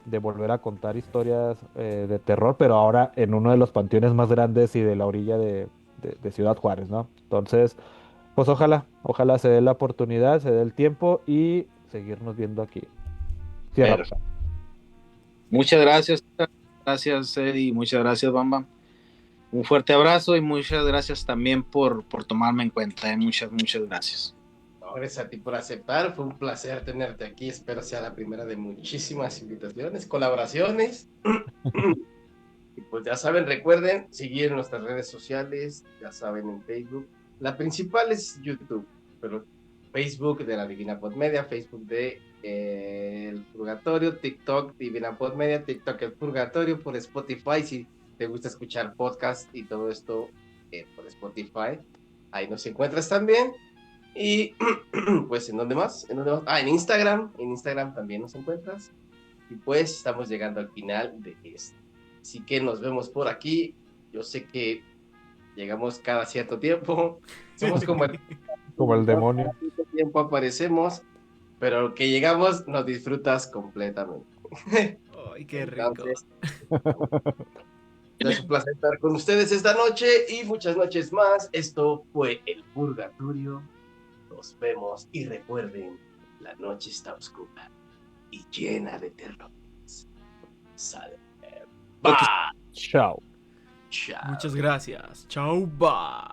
de volver a contar historias de terror, pero ahora en uno de los panteones más grandes y de la orilla de Ciudad Juárez, ¿no? Entonces, pues ojalá se dé la oportunidad, se dé el tiempo y seguirnos viendo aquí. Sí, Rafa. Muchas gracias Eddie, muchas gracias Bamba. Un fuerte abrazo y muchas gracias también por tomarme en cuenta, muchas gracias. Gracias a ti por aceptar, fue un placer tenerte aquí, espero sea la primera de muchísimas invitaciones, colaboraciones. Y pues ya saben, recuerden seguir nuestras redes sociales, ya saben, en Facebook. La principal es YouTube, pero Facebook de la Divina Podmedia, Facebook de El Purgatorio, TikTok Divina Podmedia, TikTok El Purgatorio, por Spotify, si te gusta escuchar podcast y todo esto por Spotify, ahí nos encuentras también. Y pues, ¿en dónde más? ¿En dónde más? En Instagram también nos encuentras. Y pues estamos llegando al final de esto. Así que nos vemos por aquí. Yo sé que llegamos cada cierto tiempo. Somos como Como el demonio. cada cierto tiempo aparecemos, pero que llegamos nos disfrutas completamente. Ay, qué rico. Entonces, es un placer estar con ustedes esta noche y muchas noches más. Esto fue El Purgatorio. Nos vemos y recuerden, la noche está oscura y llena de terror. Sale. Bye. Chao. Chao. Muchas gracias. Chau, bye.